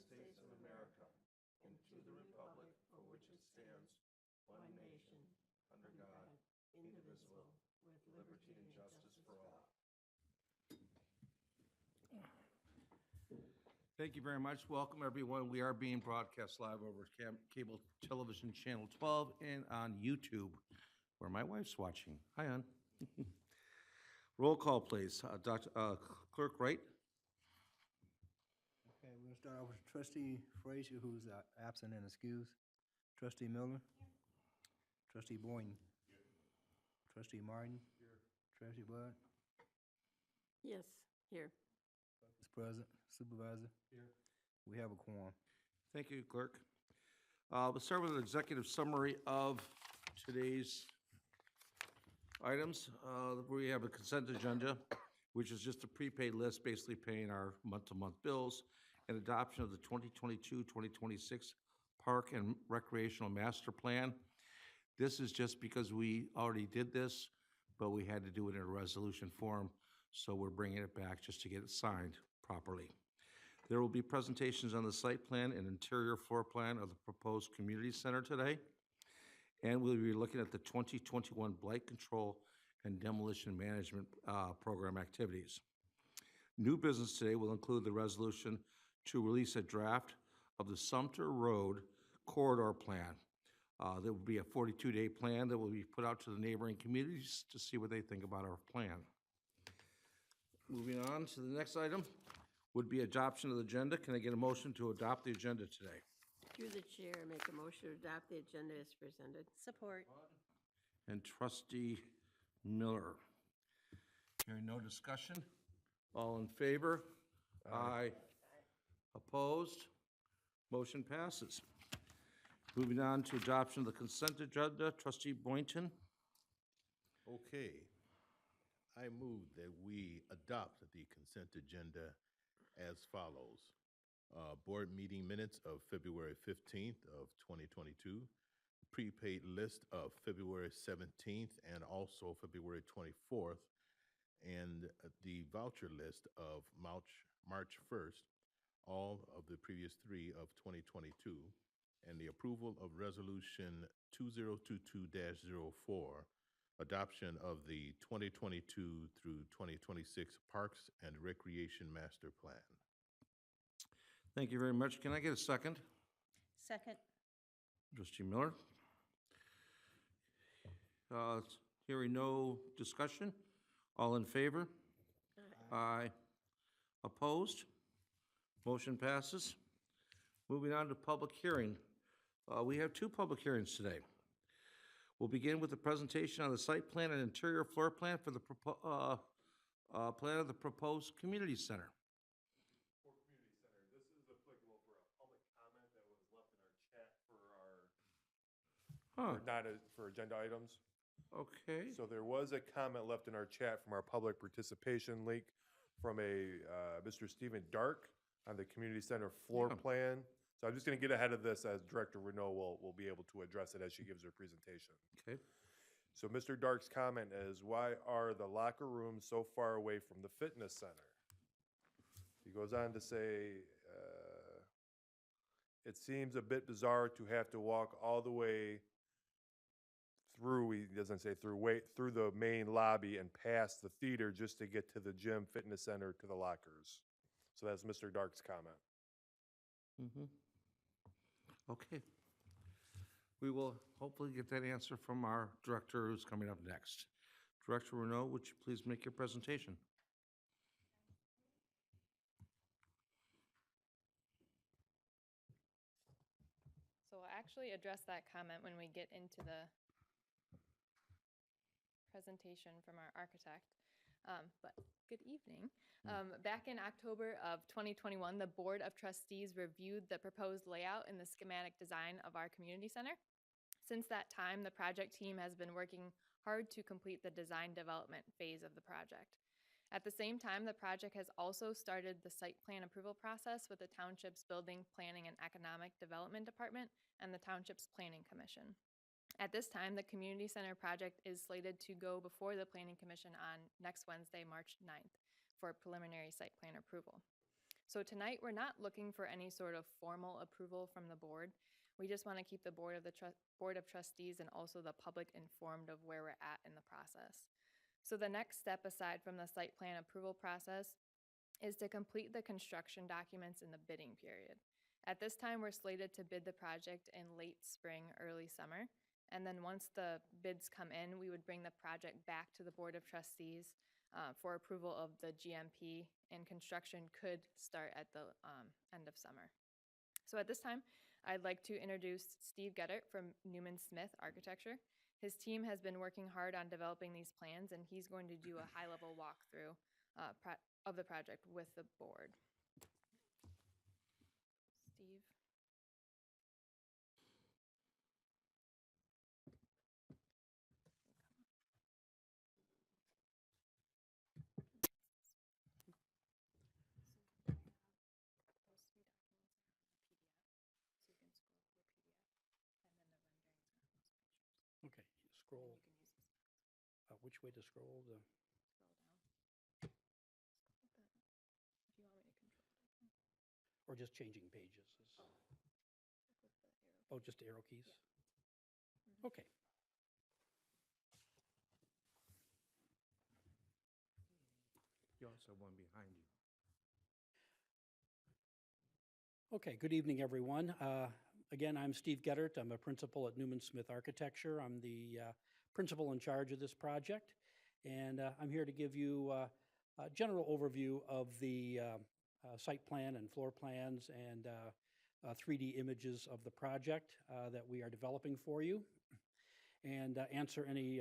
States of America and to the republic for which it stands, one nation, under God, indivisible, with liberty and justice for all. Thank you very much. Welcome, everyone. We are being broadcast live over cable television channel 12 and on YouTube, where my wife's watching. Hi, hon. Roll call, please. Clerk Wright? Okay, we're going to start off with Trustee Frazier, who's absent and excused. Trustee Miller? Trustee Boyden? Trustee Martin? Trustee Bud? Yes, here. Vice President, Supervisor? Here. We have a quorum. Thank you, Clerk. We'll start with an executive summary of today's items. We have a consent agenda, which is just a prepaid list, basically paying our month-to-month bills, and adoption of the 2022-2026 Park and Recreational Master Plan. This is just because we already did this, but we had to do it in a resolution form, so we're bringing it back just to get it signed properly. There will be presentations on the site plan and interior floor plan of the proposed community center today, and we'll be looking at the 2021 Blight Control and Demolition Management Program activities. New business today will include the resolution to release a draft of the Sumter Road Corridor Plan. There will be a 42-day plan that will be put out to the neighboring communities to see what they think about our plan. Moving on to the next item would be adoption of the agenda. Can I get a motion to adopt the agenda today? Through the chair, make a motion to adopt the agenda as presented. Support. And Trustee Miller. Hearing no discussion? All in favor? Aye. Opposed? Motion passes. Moving on to adoption of the consent agenda. Trustee Boynton? Okay. I move that we adopt the consent agenda as follows. Board meeting minutes of February 15th of 2022, prepaid list of February 17th and also February 24th, and the voucher list of March 1st, all of the previous three of 2022, and the approval of Resolution 2022-04, adoption of the 2022 through 2026 Parks and Recreation Master Plan. Thank you very much. Can I get a second? Second. Trustee Miller? Hearing no discussion? All in favor? Aye. Opposed? Motion passes. Moving on to public hearing. We have two public hearings today. We'll begin with the presentation on the site plan and interior floor plan for the plan of the proposed community center. For community center, this is applicable for a public comment that was left in our chat for for agenda items. Okay. So there was a comment left in our chat from our public participation link from a Mr. Stephen Dark on the community center floor plan. So I'm just going to get ahead of this as Director Renault will be able to address it as she gives her presentation. Okay. So Mr. Dark's comment is, why are the locker rooms so far away from the fitness center? He goes on to say, it seems a bit bizarre to have to walk all the way through, he doesn't say through the main lobby and past the theater just to get to the gym, fitness center, to the lockers. So that's Mr. Dark's comment. Mm-hmm. Okay. We will hopefully get that answer from our director who's coming up next. Director Renault, would you please make your presentation? So we'll actually address that comment when we get into the presentation from our architect. But good evening. Back in October of 2021, the Board of Trustees reviewed the proposed layout and the schematic design of our community center. Since that time, the project team has been working hard to complete the design development phase of the project. At the same time, the project has also started the site plan approval process with the Township's Building, Planning, and Economic Development Department and the Township's Planning Commission. At this time, the community center project is slated to go before the Planning Commission on next Wednesday, March 9th, for preliminary site plan approval. So tonight, we're not looking for any sort of formal approval from the board. We just want to keep the Board of Trustees and also the public informed of where we're at in the process. So the next step, aside from the site plan approval process, is to complete the construction documents in the bidding period. At this time, we're slated to bid the project in late spring, early summer. And then once the bids come in, we would bring the project back to the Board of Trustees for approval of the GMP, and construction could start at the end of summer. So at this time, I'd like to introduce Steve Gettert from Newman Smith Architecture. His team has been working hard on developing these plans, and he's going to do a high-level walkthrough of the project with the board. Steve? Okay, scroll. Which way to scroll? Scroll down. If you want me to control it, I can. Or just changing pages? With the arrow. Oh, just arrow keys? Yeah. Okay. You also have one behind you. Okay, good evening, everyone. Again, I'm Steve Gettert. I'm a principal at Newman Smith Architecture. I'm the principal in charge of this project, and I'm here to give you a general overview of the site plan and floor plans and 3D images of the project that we are developing for you, and answer any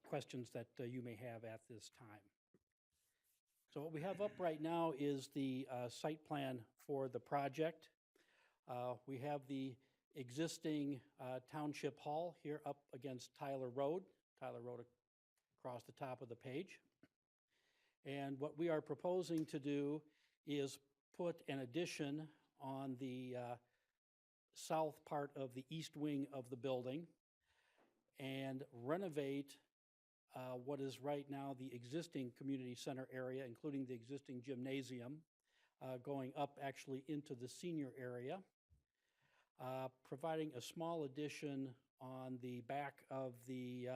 questions that you may have at this time. So what we have up right now is the site plan for the project. We have the existing Township Hall here up against Tyler Road across the top of the page. And what we are proposing to do is put an addition on the south part of the east wing of the building and renovate what is right now the existing community center area, including the existing gymnasium, going up actually into the senior area, providing a small addition on the back of the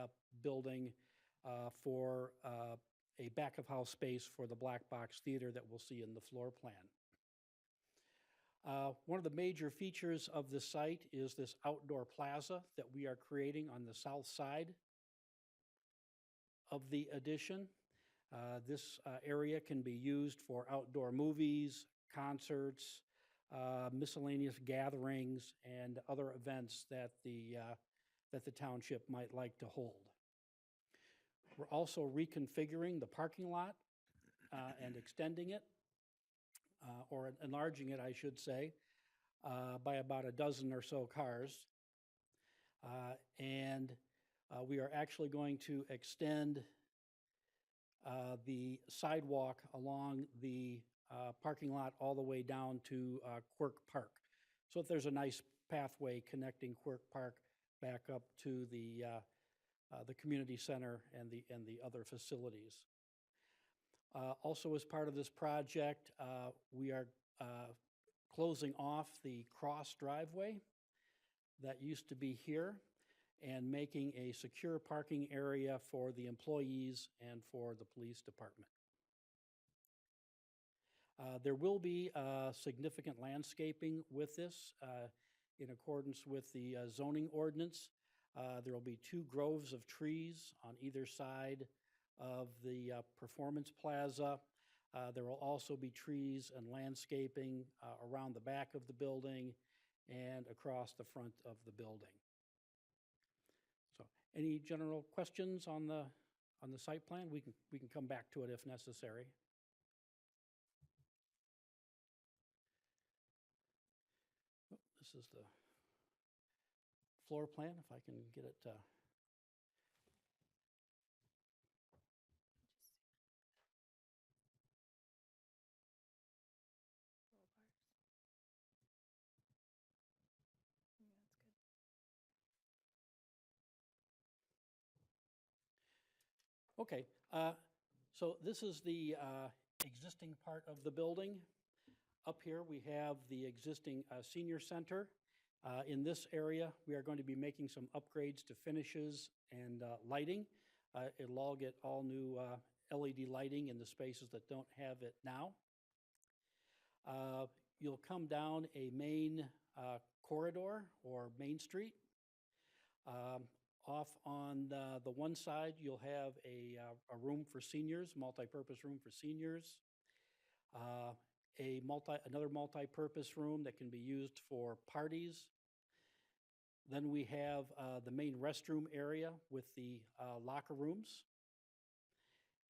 building for a back of house space for the black box theater that we'll see in the floor plan. One of the major features of the site is this outdoor plaza that we are creating on the south side of the addition. This area can be used for outdoor movies, concerts, miscellaneous gatherings, and other events that the township might like to hold. We're also reconfiguring the parking lot and extending it, or enlarging it, I should say, by about a dozen or so cars. And we are actually going to extend the sidewalk along the parking lot all the way down to Quirk Park. So if there's a nice pathway connecting Quirk Park back up to the community center and the other facilities. Also, as part of this project, we are closing off the cross driveway that used to be here and making a secure parking area for the employees and for the police department. There will be significant landscaping with this in accordance with the zoning ordinance. There will be 2 groves of trees on either side of the performance plaza. There will also be trees and landscaping around the back of the building and across the front of the building. So, any general questions on the site plan? We can come back to it if necessary. Oh, this is the floor plan, if I can get it. Okay, so this is the existing part of the building. Up here, we have the existing senior center. In this area, we are going to be making some upgrades to finishes and lighting. It'll all get all new LED lighting in the spaces that don't have it now. You'll come down a main corridor or Main Street. Off on the one side, you'll have a room for seniors, multi-purpose room for seniors. Another multi-purpose room that can be used for parties. Then we have the main restroom area with the locker rooms.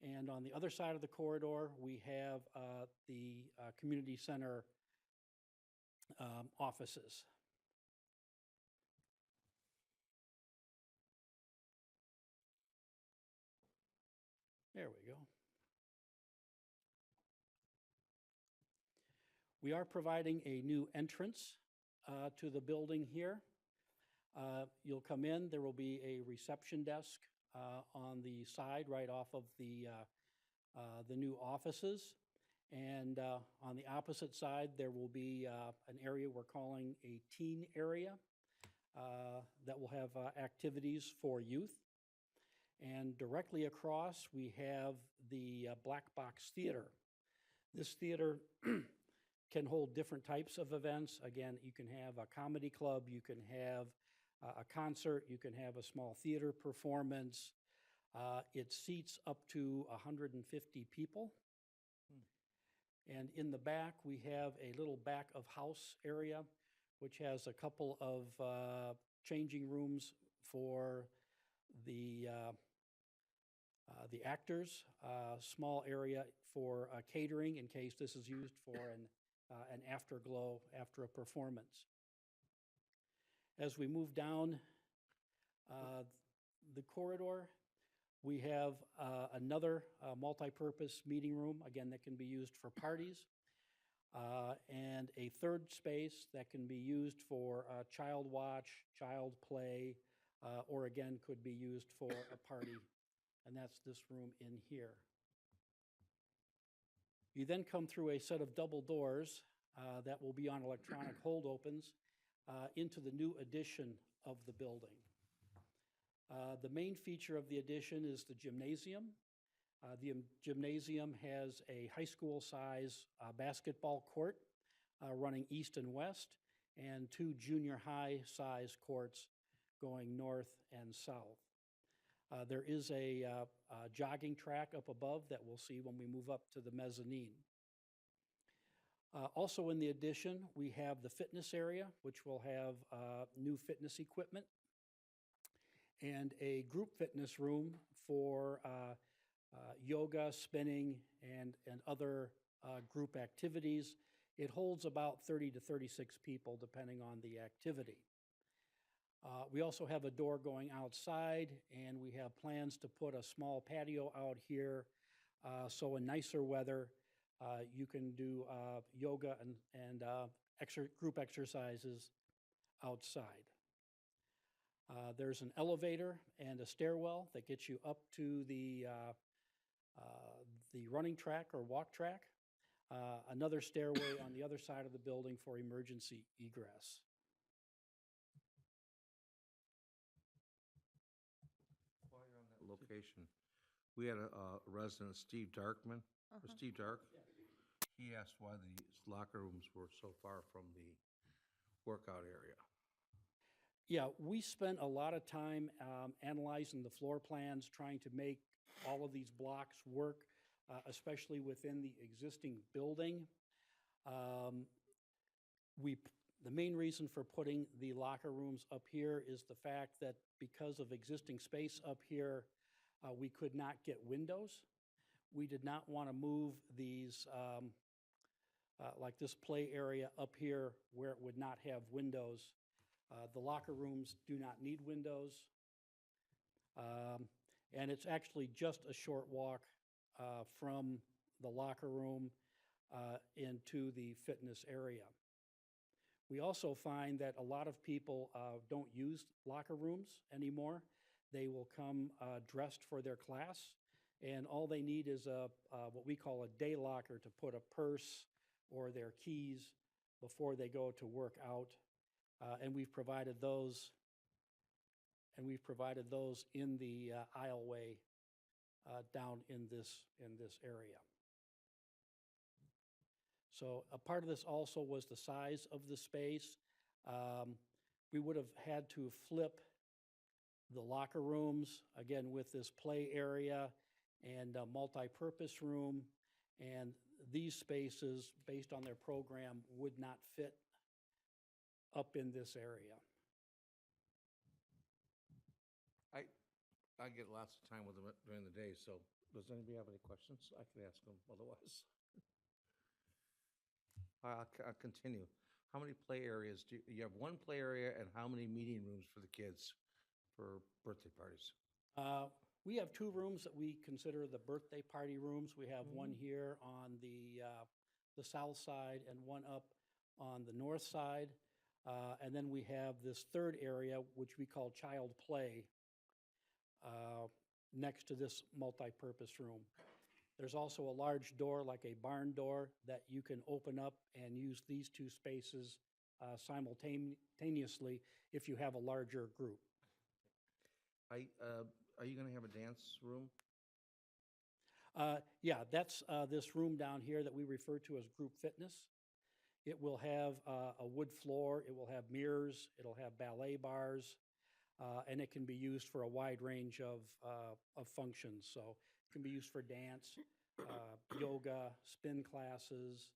And on the other side of the corridor, we have the community center offices. There we go. We are providing a new entrance to the building here. You'll come in, there will be a reception desk on the side right off of the new offices. And on the opposite side, there will be an area we're calling a teen area that will have activities for youth. And directly across, we have the Black Box Theater. This theater can hold different types of events. Again, you can have a comedy club, you can have a concert, you can have a small theater performance. It seats up to 150 people. And in the back, we have a little back of house area, which has a couple of changing rooms for the actors, small area for catering in case this is used for an afterglow after a performance. As we move down the corridor, we have another multi-purpose meeting room, again, that can be used for parties, and a third space that can be used for child watch, child play, or again, could be used for a party, and that's this room in here. You then come through a set of double doors that will be on electronic hold opens into the new addition of the building. The main feature of the addition is the gymnasium. The gymnasium has a high school size basketball court running east and west, and 2 junior high size courts going north and south. There is a jogging track up above that we'll see when we move up to the mezzanine. Also in the addition, we have the fitness area, which will have new fitness equipment, and a group fitness room for yoga, spinning, and other group activities. It holds about 30 to 36 people, depending on the activity. We also have a door going outside, and we have plans to put a small patio out here, so in nicer weather, you can do yoga and group exercises outside. There's an elevator and a stairwell that gets you up to the running track or walk track. Another stairway on the other side of the building for emergency egress. While you're on that location, we had a resident, Steve Darkman, or Steve Dark. He asked why the locker rooms were so far from the workout area. Yeah, we spent a lot of time analyzing the floor plans, trying to make all of these blocks work, especially within the existing building. The main reason for putting the locker rooms up here is the fact that because of existing space up here, we could not get windows. We did not want to move these, like this play area up here where it would not have windows. The locker rooms do not need windows. And it's actually just a short walk from the locker room into the fitness area. We also find that a lot of people don't use locker rooms anymore. They will come dressed for their class, and all they need is what we call a day locker to put a purse or their keys before they go to work out. And we've provided those in the aisleway down in this area. So a part of this also was the size of the space. We would have had to flip the locker rooms, again, with this play area and a multi-purpose room. And these spaces, based on their program, would not fit up in this area. I get lots of time with them during the day, so does anybody have any questions? I can ask them otherwise. I'll continue. How many play areas you have? One play area, and how many meeting rooms for the kids for birthday parties? We have two rooms that we consider the birthday party rooms. We have one here on the south side and one up on the north side. And then we have this third area, which we call child play, next to this multi-purpose room. There's also a large door, like a barn door, that you can open up and use these two spaces simultaneously if you have a larger group. Are you going to have a dance room? Yeah, that's this room down here that we refer to as group fitness. It will have a wood floor, it will have mirrors, it'll have ballet bars, and it can be used for a wide range of functions. So it can be used for dance, yoga, spin classes,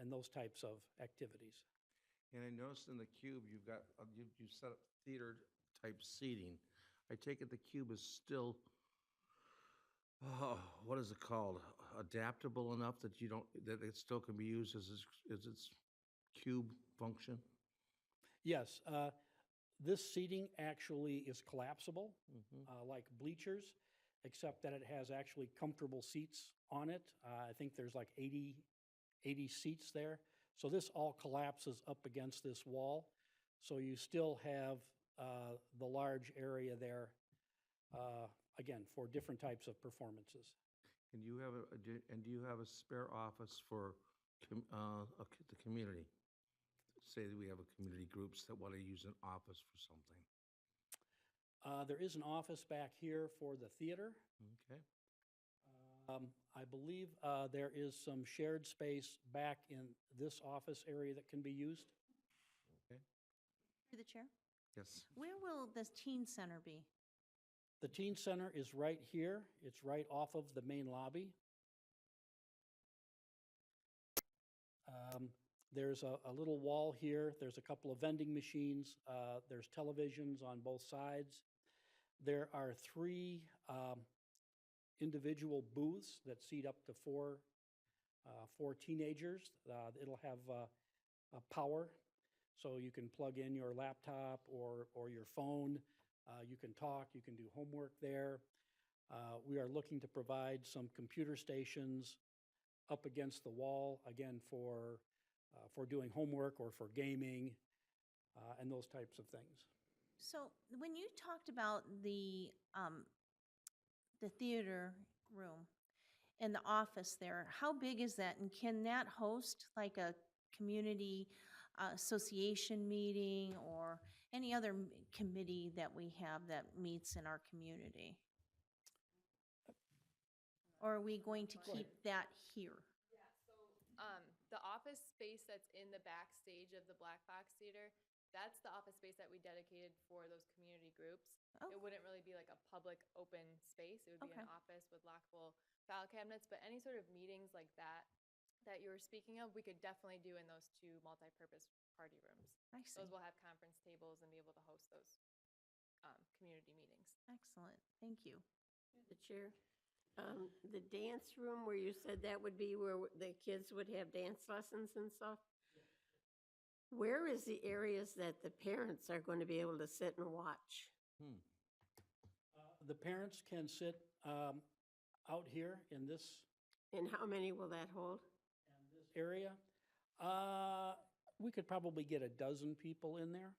and those types of activities. And I noticed in the cube, you've got, you set up theater-type seating. I take it the cube is still, what is it called? Adaptable enough that that it still can be used as its cube function? Yes, this seating actually is collapsible, like bleachers, except that it has actually comfortable seats on it. I think there's like 80 seats there. So this all collapses up against this wall. So you still have the large area there, again, for different types of performances. And do you have a spare office for the community? Say that we have a community groups that want to use an office for something. There is an office back here for the theater. Okay. I believe there is some shared space back in this office area that can be used. Okay. Through the chair, Yes. where will this teen center be? The teen center is right here. It's right off of the main lobby. There's a little wall here. There's a couple of vending machines. There's televisions on both sides. There are 3 individual booths that seat up to 4 teenagers. It'll have power, so you can plug in your laptop or your phone. You can talk, you can do homework there. We are looking to provide some computer stations up against the wall, again, for doing homework or for gaming and those types of things. So when you talked about the theater room and the office there, how big is that? And can that host like a community association meeting or any other committee that we have that meets in our community? Or are we going to keep that here? The office space that's in the backstage of the Black Box Theater, that's the office space that we dedicated for those community groups. Oh. It wouldn't really be like a public open space. It would be Okay. an office with lockable file cabinets, but any sort of meetings like that you were speaking of, we could definitely do in those 2 multi-purpose party rooms. I see. Those will have conference tables and be able to host those community meetings. Excellent, thank you. The chair, the dance room where you said that would be where the kids would have dance lessons and stuff? Where is the areas that the parents are going to be able to sit and watch? The parents can sit out here in this And how many will that hold? area. We could probably get 12 people in there.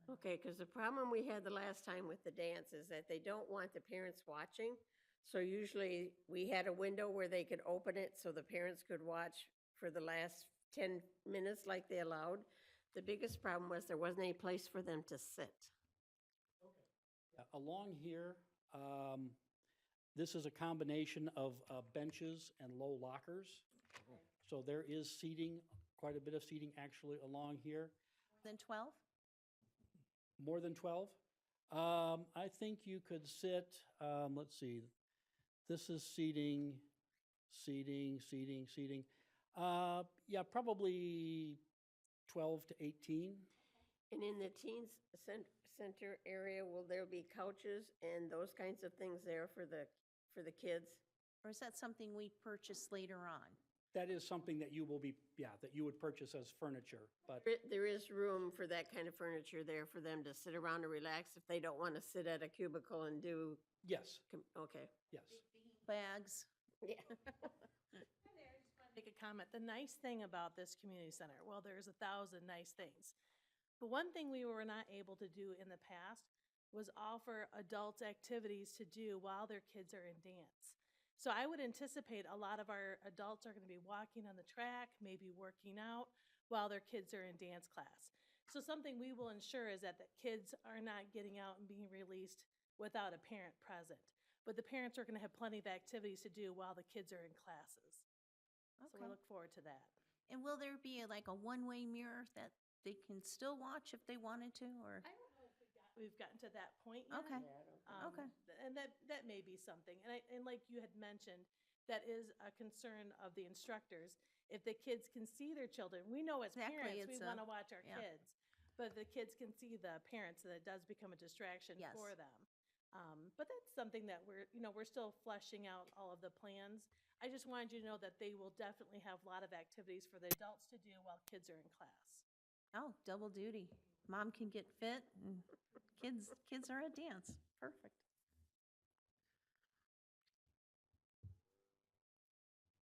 Okay, because the problem we had the last time with the dance is that they don't want the parents watching. So usually we had a window where they could open it so the parents could watch for the last 10 minutes like they allowed. The biggest problem was there wasn't any place for them to sit. Along here, this is a combination of benches and low lockers. So there is seating, quite a bit of seating actually along here. Then 12? More than 12? I think you could sit, let's see, this is seating. Yeah, probably 12 to 18. And in the teens center area, will there be couches and those kinds of things there for the kids? Or is that something we purchase later on? That is something that you will be, that you would purchase as furniture, but There is room for that kind of furniture there for them to sit around and relax if they don't want to sit at a cubicle and do, yes, okay. yes. Bags? Yeah. Make a comment. The nice thing about this community center, well, there's 1,000 nice things. But one thing we were not able to do in the past was offer adult activities to do while their kids are in dance. So I would anticipate a lot of our adults are going to be walking on the track, maybe working out while their kids are in dance class. So something we will ensure is that the kids are not getting out and being released without a parent present. But the parents are going to have plenty of activities to do while the kids are in classes. So we Okay. look forward to that. And will there be like a one-way mirror that they can still watch if they wanted to, or? I don't know if we've gotten to that point yet. Okay, okay. And that may be something. And like you had mentioned, that is a concern of the instructors. If the kids can see their children, we know as Exactly, parents, we it's want to watch our yeah. kids. But the kids can see the parents, and it does become a distraction Yes. for them. But that's something that we're still fleshing out all of the plans. I just wanted you to know that they will definitely have a lot of activities for the adults to do while kids are in class. Oh, double duty. Mom can get fit and kids are at dance. Perfect.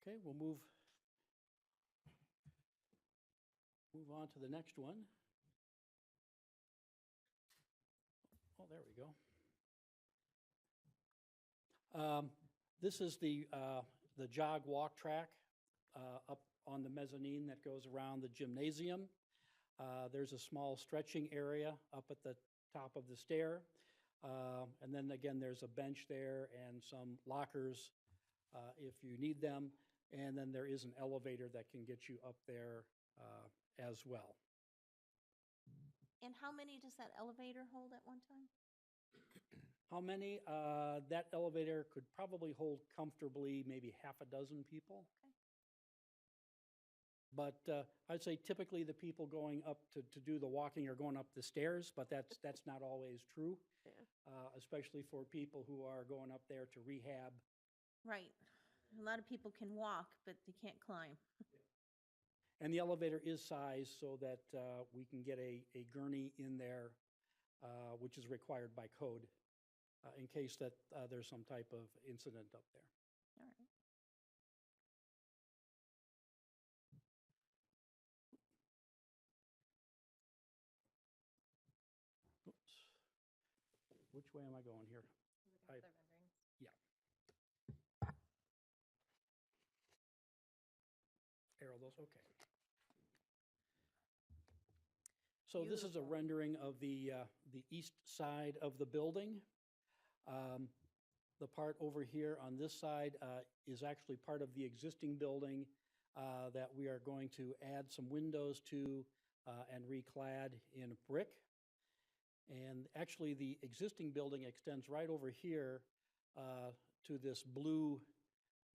Okay, we'll move on to the next one. Oh, there we go. This is the Jog Walk Track up on the mezzanine that goes around the gymnasium. There's a small stretching area up at the top of the stair. And then again, there's a bench there and some lockers if you need them. And then there is an elevator that can get you up there as well. And how many does that elevator hold at one time? How many? That elevator could probably hold comfortably maybe half a dozen people. Okay. But I'd say typically the people going up to do the walking are going up the stairs, but that's not always true, especially for people who are going up there to rehab. Right. A lot of people can walk, but they can't climb. And the elevator is sized so that we can get a gurney in there, which is required by code, in case that there's some type of incident up there. All right. Oops. Which way am I going here? Looking at the renderings. Yeah. Arrow those, okay. So this is a Beautiful. rendering of the east side of the building. The part over here on this side is actually part of the existing building that we are going to add some windows to and reclad in brick. And actually, the existing building extends right over here to this blue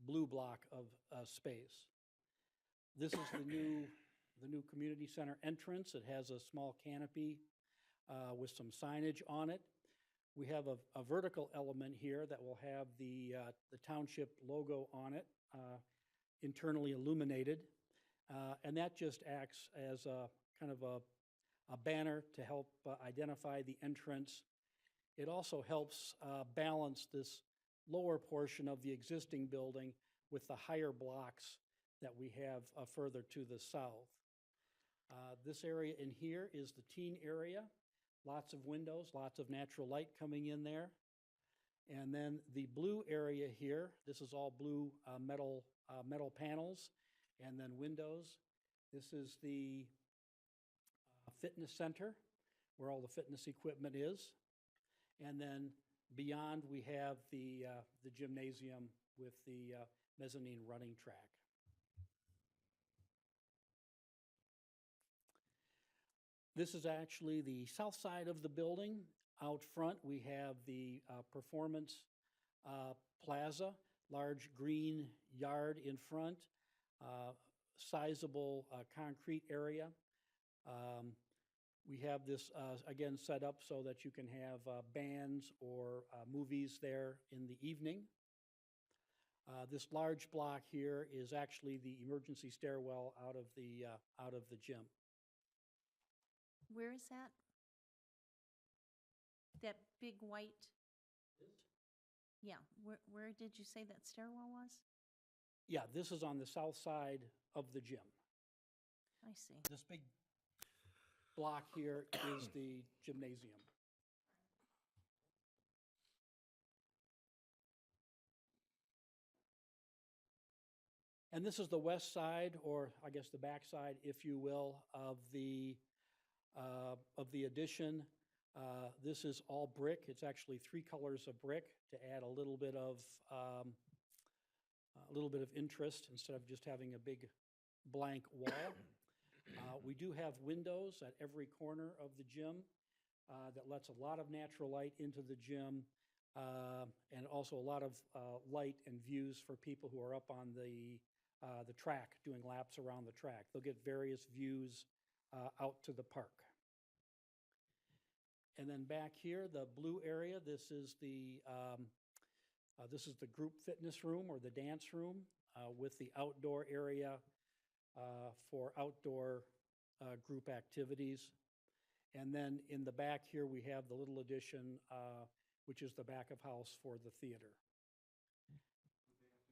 block of space. This is the new community center entrance. It has a small canopy with some signage on it. We have a vertical element here that will have the township logo on it, internally illuminated. And that just acts as a kind of a banner to help identify the entrance. It also helps balance this lower portion of the existing building with the higher blocks that we have further to the south. This area in here is the teen area. Lots of windows, lots of natural light coming in there. And then the blue area here, this is all blue metal panels and then windows. This is the fitness center where all the fitness equipment is. And then beyond, we have the gymnasium with the mezzanine running track. This is actually the south side of the building. Out front, we have the Performance Plaza, large green yard in front, sizable concrete area. We have this, again, set up so that you can have bands or movies there in the evening. This large block here is actually the emergency stairwell out of the gym. Where is that? That big white? Yeah, where did you say that stairwell was? Yeah, this is on the south side of the gym. I see. This big block here is the gymnasium. And this is the west side, or I guess the back side, if you will, of the addition. This is all brick. It's actually 3 colors of brick to add a little bit of interest instead of just having a big blank wall. We do have windows at every corner of the gym that lets a lot of natural light into the gym, and also a lot of light and views for people who are up on the track, doing laps around the track. They'll get various views out to the park. And then back here, the blue area, this is the group fitness room or the dance room with the outdoor area for outdoor group activities. And then in the back here, we have the little addition, which is the back of house for the theater.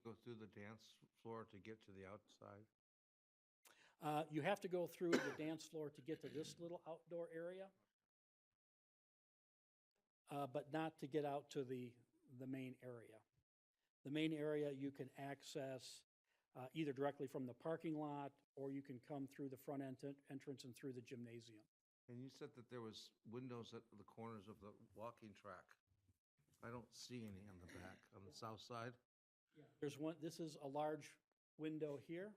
Go through the dance floor to get to the outside? You have to go through the dance floor to get to this little outdoor area, but not to get out to the main area. The main area you can access either directly from the parking lot, or you can come through the front entrance and through the gymnasium. And you said that there was windows at the corners of the walking track. I don't see any on the back, on the south side. There's one, this is a large window here.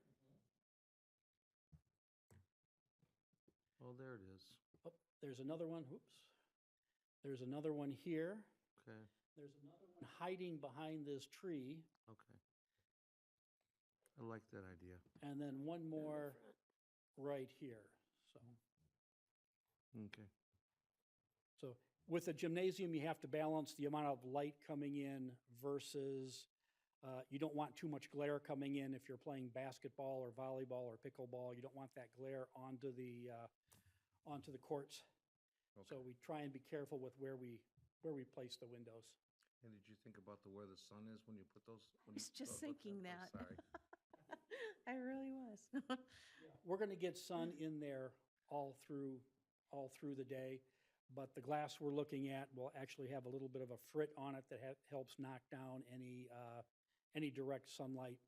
Oh, there it is. Oh, there's another one, whoops. There's another one here. Okay, There's another one hiding behind this tree. okay. I like that idea. And then one more right here, so. Okay. So with the gymnasium, you have to balance the amount of light coming in versus, you don't want too much glare coming in if you're playing basketball or volleyball or pickleball. You don't want that glare onto the courts. So we try and be careful with where we place the windows. And did you think about where the sun is when you put those? I was just thinking that. Sorry. I really was. We're going to get sun in there all through the day, but the glass we're looking at will actually have a little bit of a frit on it that helps knock down any direct sunlight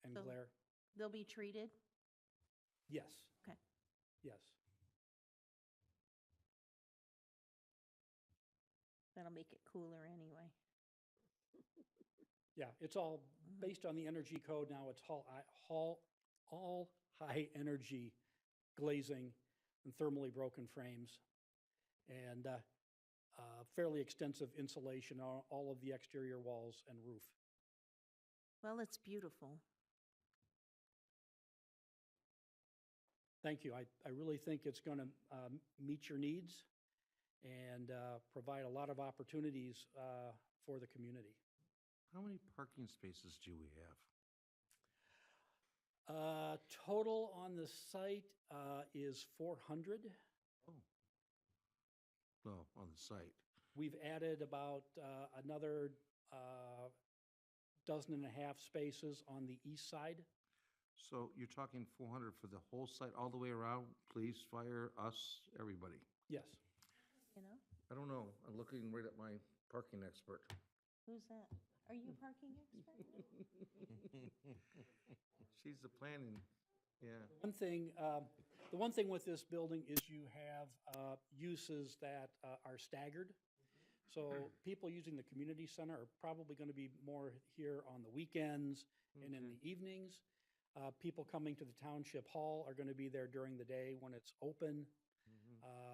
and So- glare. They'll be treated? Yes. Okay. Yes. That'll make it cooler anyway. Yeah, it's all based on the energy code now. It's all high energy glazing and thermally broken frames, and fairly extensive insulation on all of the exterior walls and roof. Well, it's beautiful. Thank you. I really think it's going to meet your needs and provide a lot of opportunities for the community. How many parking spaces do we have? Total on the site is 400. Oh. No, on the site. We've added about another dozen and a half spaces on the east side. So you're talking 400 for the whole site, all the way around, police, fire, us, everybody? Yes. You know? I don't know. I'm looking right at my parking expert. Who's that? Are you a parking expert? She's the planning, yeah. The one thing with this building is you have uses that are staggered. So people using the community center are probably going to be more here on the weekends and in the evenings. People coming to the township hall are going to be there during the day when it's open.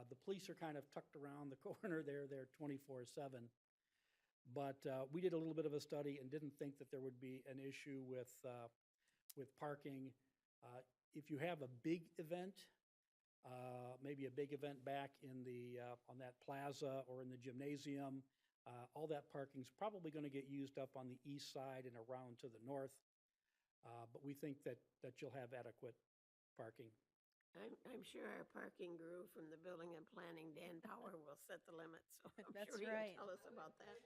The police are kind of tucked around the corner there. They're 24/7. But we did a little bit of a study and didn't think that there would be an issue with parking. If you have a big event, maybe a big event back in on that plaza or in the gymnasium, all that parking's probably going to get used up on the east side and around to the north. But we think that you'll have adequate parking. I'm sure our parking guru from the Building and Planning, Dan Power, will set the limits. So I'm That's sure right. he'll tell us about that.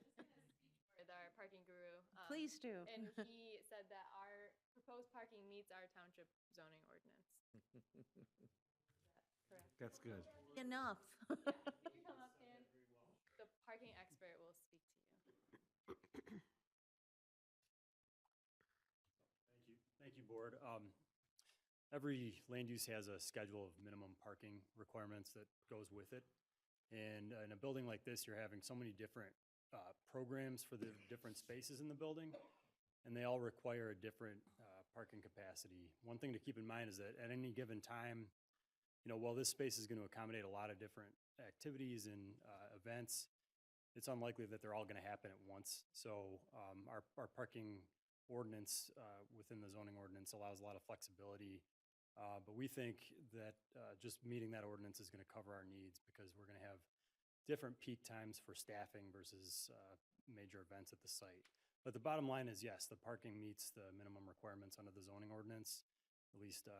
With our parking guru. Please do. And he said that our proposed parking meets our township zoning ordinance. Is that correct? That's good. Enough. Could you come up, Dan? The parking expert will speak to you. Thank you, Board. Every land use has a schedule of minimum parking requirements that goes with it. And in a building like this, you're having so many different programs for the different spaces in the building, and they all require a different parking capacity. One thing to keep in mind is that at any given time, while this space is going to accommodate a lot of different activities and events, it's unlikely that they're all going to happen at once. So our parking ordinance within the zoning ordinance allows a lot of flexibility. But we think that just meeting that ordinance is going to cover our needs because we're going to have different peak times for staffing versus major events at the site. But the bottom line is, yes, the parking meets the minimum requirements under the zoning ordinance, at least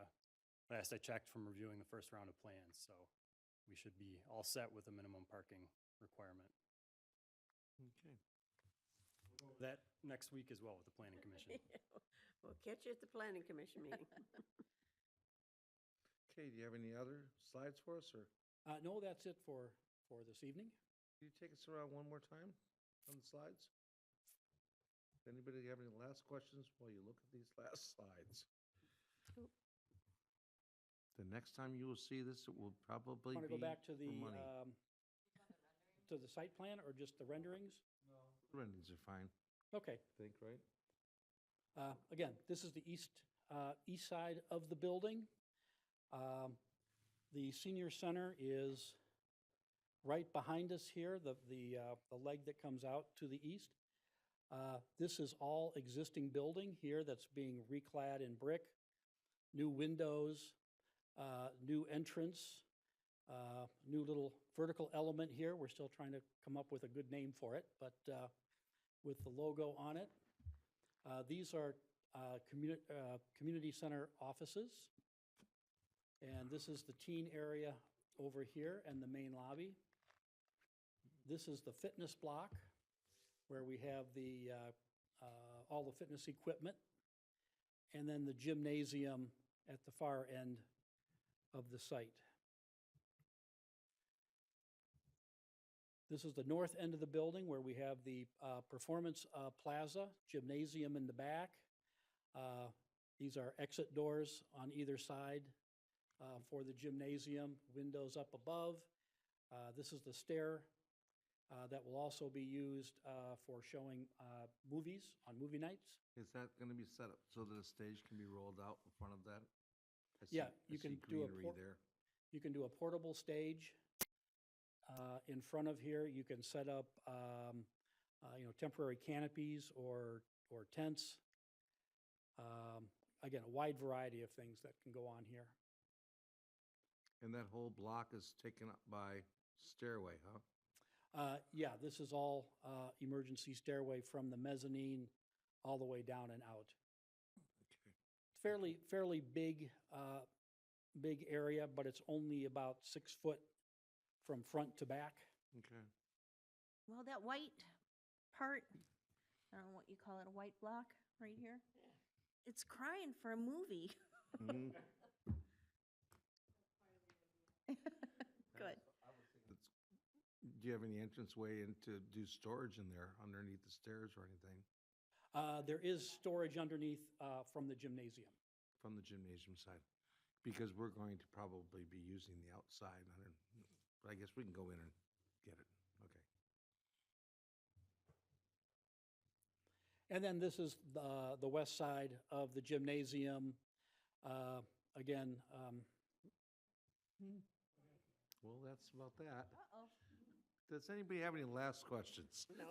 last I checked from reviewing the first round of plans. So we should be all set with a minimum parking requirement. Okay. That next week as well with the Planning Commission. We'll catch you at the Planning Commission meeting. Okay, do you have any other slides for us, or No, that's it for this evening. can you take us around one more time on the slides? Anybody have any last questions while you look at these last slides? Nope. The next time you will see this, it will probably be Want to go back to for money. the site plan or just the renderings? Renderings are fine, Okay. I think, right? Again, this is the east side of the building. The senior center is right behind us here, the leg that comes out to the east. This is all existing building here that's being reclad in brick, new windows, new entrance, new little vertical element here. We're still trying to come up with a good name for it, but with the logo on it. These are community center offices. And this is the teen area over here and the main lobby. This is the fitness block where we have all the fitness equipment. And then the gymnasium at the far end of the site. This is the north end of the building where we have the Performance Plaza, gymnasium in the back. These are exit doors on either side for the gymnasium, windows up above. This is the stair that will also be used for showing movies on movie nights. Is that going to be set up so that a stage can be rolled out in front of that? Yeah, you can do greenery there. You can do a portable stage in front of here. You can set up, temporary canopies or tents. Again, a wide variety of things that can go on here. And that whole block is taken up by stairway, huh? Yeah, this is all emergency stairway from the mezzanine all the way down and out. Okay. Fairly big area, but it's only about 6 foot from front to back. Okay. Well, that white part, I don't know what you call it, a white block right here? It's crying for a movie. Mhm. Good. do you have any entrance way in to do storage in there underneath the stairs or anything There is storage underneath from the gymnasium. from the gymnasium side? Because we're going to probably be using the outside. But I guess we can go in and get it. Okay. And then this is the west side of the gymnasium. Again, Well, that's about that. Does anybody have any last questions? No.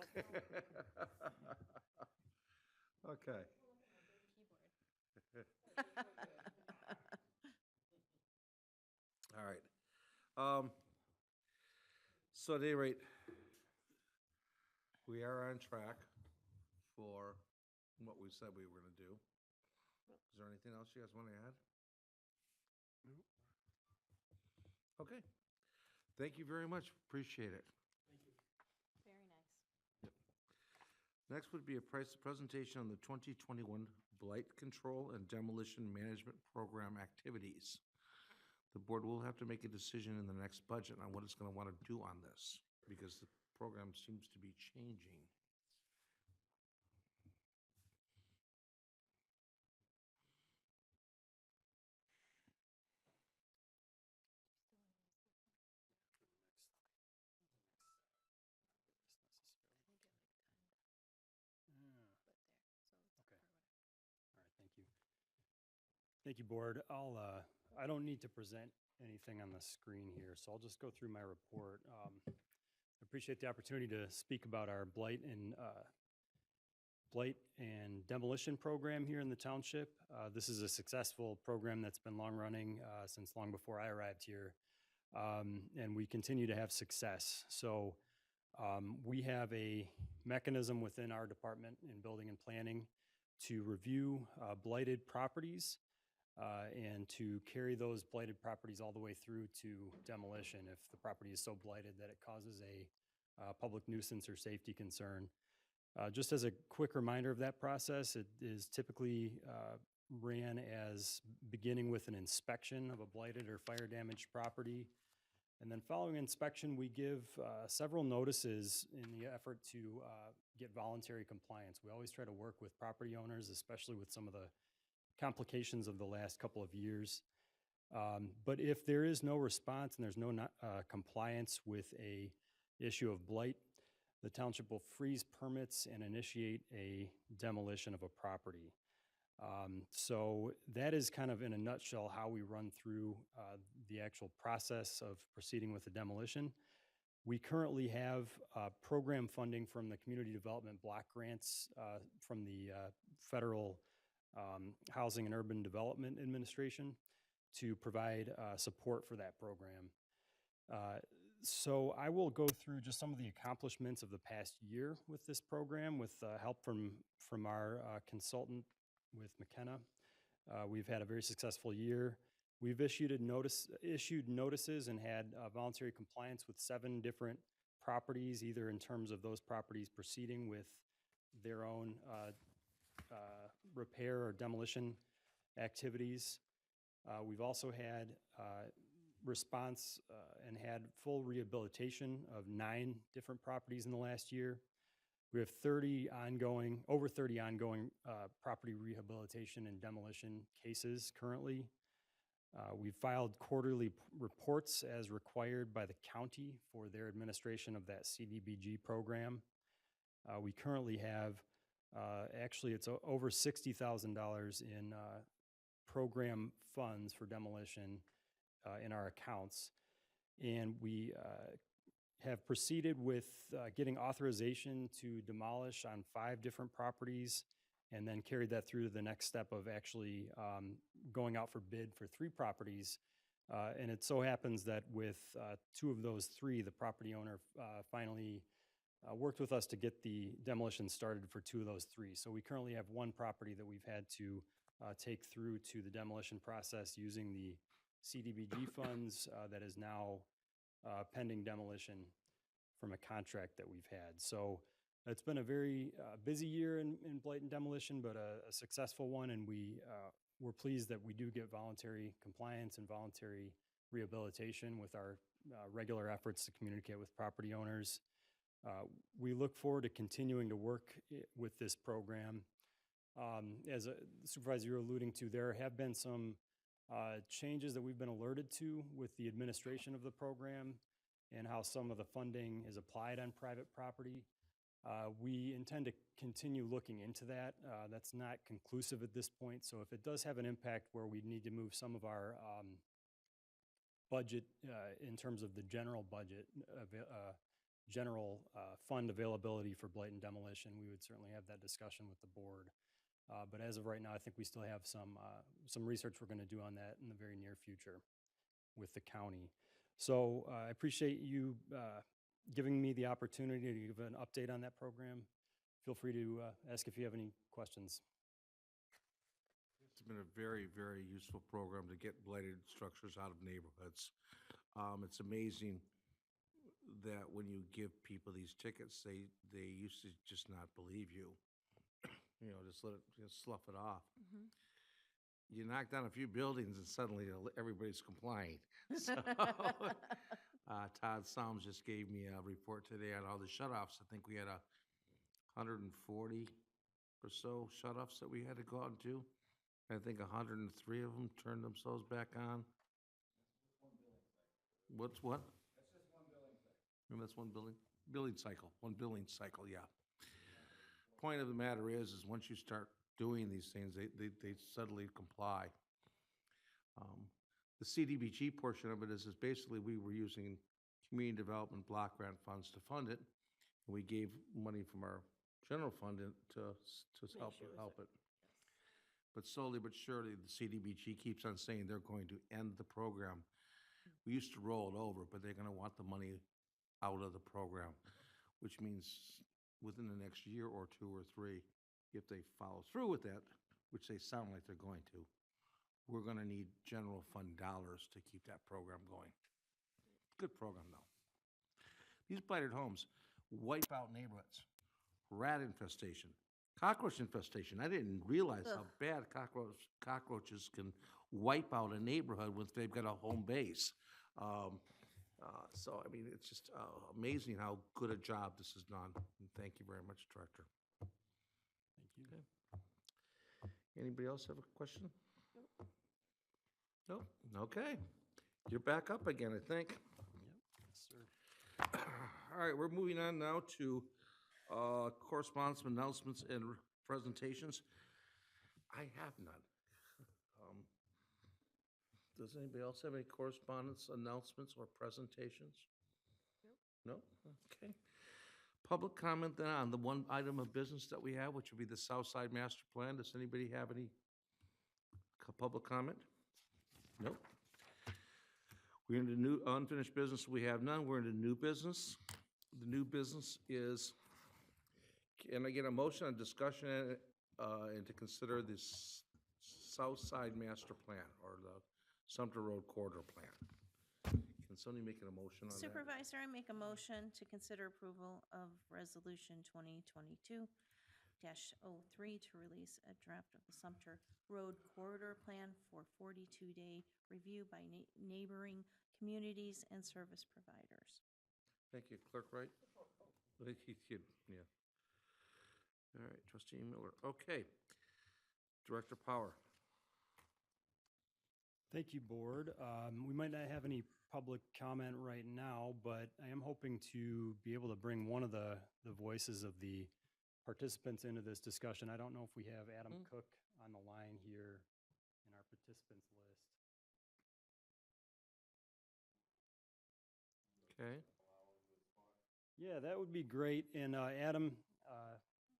Okay. All right. So at any rate, we are on track for what we said we were going to do. Is there anything else you guys want to add? Okay. Thank you very much. Appreciate it. Very nice. Next would be a presentation on the 2021 Blight Control and Demolition Management Program activities. The board will have to make a decision in the next budget on what it's going to want to do on this, because the program seems to be changing. Thank you, Board. I don't need to present anything on the screen here, so I'll just go through my report. I appreciate the opportunity to speak about our blight and demolition program here in the township. This is a successful program that's been long-running since long before I arrived here, and we continue to have success. So we have a mechanism within our department in building and planning to review blighted properties and to carry those blighted properties all the way through to demolition if the property is so blighted that it causes a public nuisance or safety concern. Just as a quick reminder of that process, it is typically ran as beginning with an inspection of a blighted or fire damaged property. And then following inspection, we give several notices in the effort to get voluntary compliance. We always try to work with property owners, especially with some of the complications of the last couple of years. But if there is no response and there's no compliance with a issue of blight, the township will freeze permits and initiate a demolition of a property. So that is kind of in a nutshell how we run through the actual process of proceeding with the demolition. We currently have program funding from the Community Development Block Grants from the Federal Housing and Urban Development Administration to provide support for that program. So I will go through just some of the accomplishments of the past year with this program with help from our consultant with McKenna. We've had a very successful year. We've issued notices and had voluntary compliance with 7 different properties, either in terms of those properties proceeding with their own repair or demolition activities. We've also had response and had full rehabilitation of 9 different properties in the last year. We have over 30 ongoing property rehabilitation and demolition cases currently. We've filed quarterly reports as required by the county for their administration of that CDBG program. We currently have, actually it's over $60,000 in program funds for demolition in our accounts. And we have proceeded with getting authorization to demolish on 5 different properties and then carried that through to the next step of actually going out for bid for 3 properties. And it so happens that with 2 of those 3, the property owner finally worked with us to get the demolition started for 2 of those 3. So we currently have 1 property that we've had to take through to the demolition process using the CDBG funds that is now pending demolition from a contract that we've had. So it's been a very busy year in blight and demolition, but a successful one, and we're pleased that we do get voluntary compliance and voluntary rehabilitation with our regular efforts to communicate with property owners. We look forward to continuing to work with this program. As the supervisor, you're alluding to, there have been some changes that we've been alerted to with the administration of the program and how some of the funding is applied on private property. We intend to continue looking into that. That's not conclusive at this point, so if it does have an impact where we need to move some of our budget in terms of the general budget, general fund availability for Blight and Demolition, we would certainly have that discussion with the board. But as of right now, I think we still have some research we're going to do on that in the very near future with the county. So I appreciate you giving me the opportunity to give an update on that program. Feel free to ask if you have any questions. It's been a very, very useful program to get blighted structures out of neighborhoods. It's amazing that when you give people these tickets, they used to just not believe you. You know, just slough it off. You knock down a few buildings and suddenly everybody's complying. So, Todd Soms just gave me a report today on all the shutoffs. I think we had 140 or so shutoffs that we had to go out and do. I think 103 of them turned themselves back on. What's what? That's just one billing cycle. That's one billing cycle. One billing cycle, yeah. Point of the matter is once you start doing these things, they suddenly comply. The CDBG portion of it is basically we were using community development block grant funds to fund it, and we gave money from our general fund to help it. But slowly but surely, the CDBG keeps on saying they're going to end the program. We used to roll it over, but they're going to want the money out of the program, which means within the next year or two or three, if they follow through with that, which they sound like they're going to, we're going to need general fund dollars to keep that program going. Good program, though. These blighted homes wipe out neighborhoods. Rat infestation, cockroach infestation. I didn't realize how bad cockroaches can wipe out a neighborhood once they've got a home base. So, I mean, it's just amazing how good a job this has done. And thank you very much, Director. Thank you. Okay. Anybody else have a question? No? Okay. You're back up again, I think. Yep. Yes, sir. All right, we're moving on now to correspondence, announcements, and presentations. I have none. Does anybody else have any correspondence, announcements, or presentations? No? Okay. Public comment then on the one item of business that we have, which would be the Southside Master Plan. Does anybody have any public comment? Nope. We're into new unfinished business. We have none. We're into new business. The new business is, can I get a motion on discussion and to consider this Southside Master Plan or the Sumter Road Corridor Plan? Can somebody make a motion on that? Supervisor, I make a motion to consider approval of Resolution 2022-03 to release a draft of the Sumter Road Corridor Plan for 42-day review by neighboring communities and service providers. Thank you. Clerk Wright? Yeah. All right, Trustee Miller. Okay. Director Power. Thank you, Board. We might not have any public comment right now, but I am hoping to be able to bring one of the voices of the participants into this discussion. I don't know if we have Adam Cook on the line here in our participants list. Okay. Yeah, that would be great. And Adam,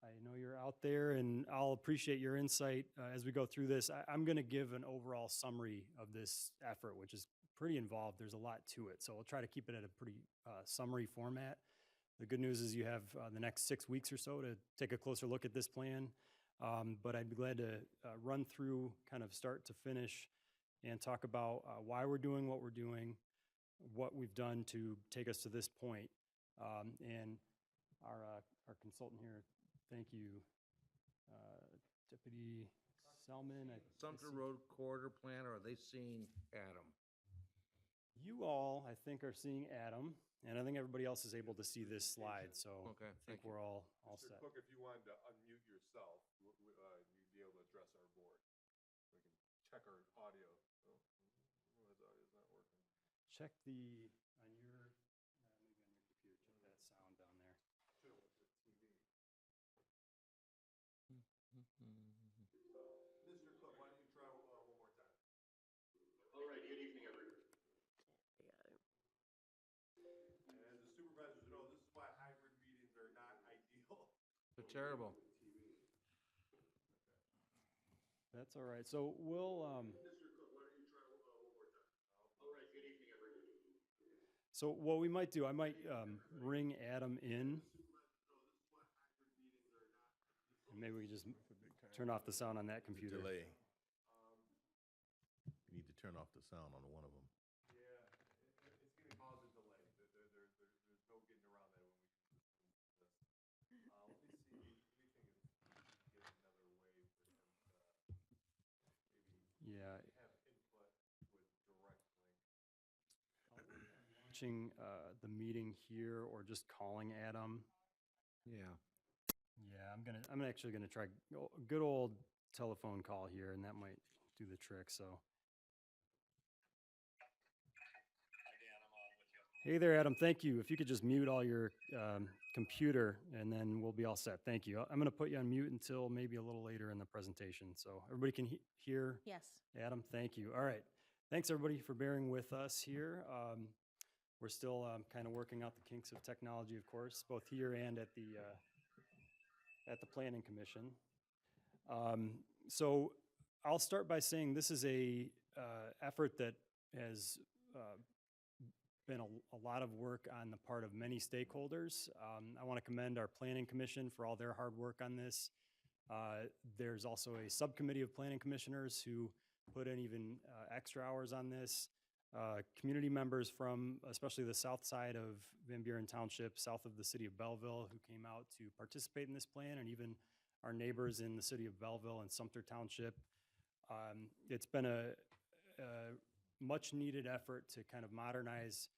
I know you're out there, and I'll appreciate your insight as we go through this. I'm going to give an overall summary of this effort, which is pretty involved. There's a lot to it, so I'll try to keep it at a pretty summary format. The good news is you have the next 6 weeks or so to take a closer look at this plan, but I'd be glad to run through kind of start to finish and talk about why we're doing what we're doing, what we've done to take us to this point. And our consultant here, thank you, Deputy Selman. Sumter Road Corridor Plan, or are they seeing Adam? you all, I think, are seeing Adam, and I think everybody else is able to see this slide, so Okay, I thank think we're all Mr. set. Cook, if you wanted to unmute yourself, you'd be able to address our board. We can check our audio. Oh, his audio's not working. Check the, on your, maybe on your computer, check that sound down there. Chill with the TV. Mr. Cook, why don't you try one more time? We got him. And as the supervisors know, this is why hybrid meetings are not ideal. They're terrible. That's all right. So we'll, Mr. Cook, why don't you try one more time? All right, good evening, everybody. so what we might do, I might ring Adam in. And maybe we can just turn off the sound on that computer. Delay. You need to turn off the sound on one of them. Yeah, it's going to cause a delay. There's no getting around that when we use this. Let me see. Let me think if we can get another way for him to maybe Yeah. have input with direct link. Watching the meeting here or just calling Adam. Yeah. Yeah, I'm actually gonna try a good old telephone call here, and that might do the trick, so. Hey there, Adam, thank you. If you could just mute all your computer, and then we'll be all set. Thank you. I'm gonna put you on mute until maybe a little later in the presentation, so everybody can hear Yes. Adam. Thank you. All right. Thanks, everybody, for bearing with us here. We're still kind of working out the kinks of technology, of course, both here and at the Planning Commission. So I'll start by saying this is a effort that has been a lot of work on the part of many stakeholders. I want to commend our Planning Commission for all their hard work on this. There's also a subcommittee of planning commissioners who put in even extra hours on this. Community members from especially the south side of Van Buren Township, south of the city of Belleville, who came out to participate in this plan, and even our neighbors in the city of Belleville and Sumter Township. It's been a much needed effort to kind of modernize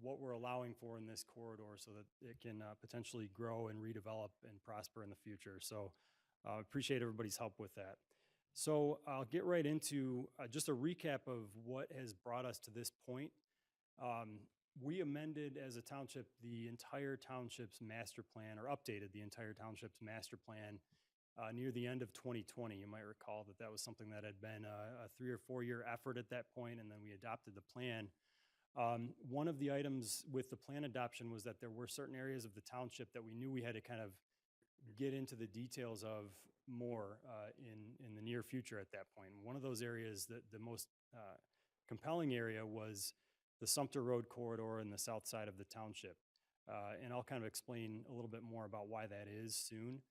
what we're allowing for in this corridor so that it can potentially grow and redevelop and prosper in the future. So appreciate everybody's help with that. So I'll get right into just a recap of what has brought us to this point. We amended as a township the entire township's master plan, or updated the entire township's master plan near the end of 2020. You might recall that that was something that had been a 3 or 4 year effort at that point, and then we adopted the plan. One of the items with the plan adoption was that there were certain areas of the township that we knew we had to kind of get into the details of more in the near future at that point. One of those areas, the most compelling area, was the Sumter Road corridor in the south side of the township. And I'll kind of explain a little bit more about why that is soon.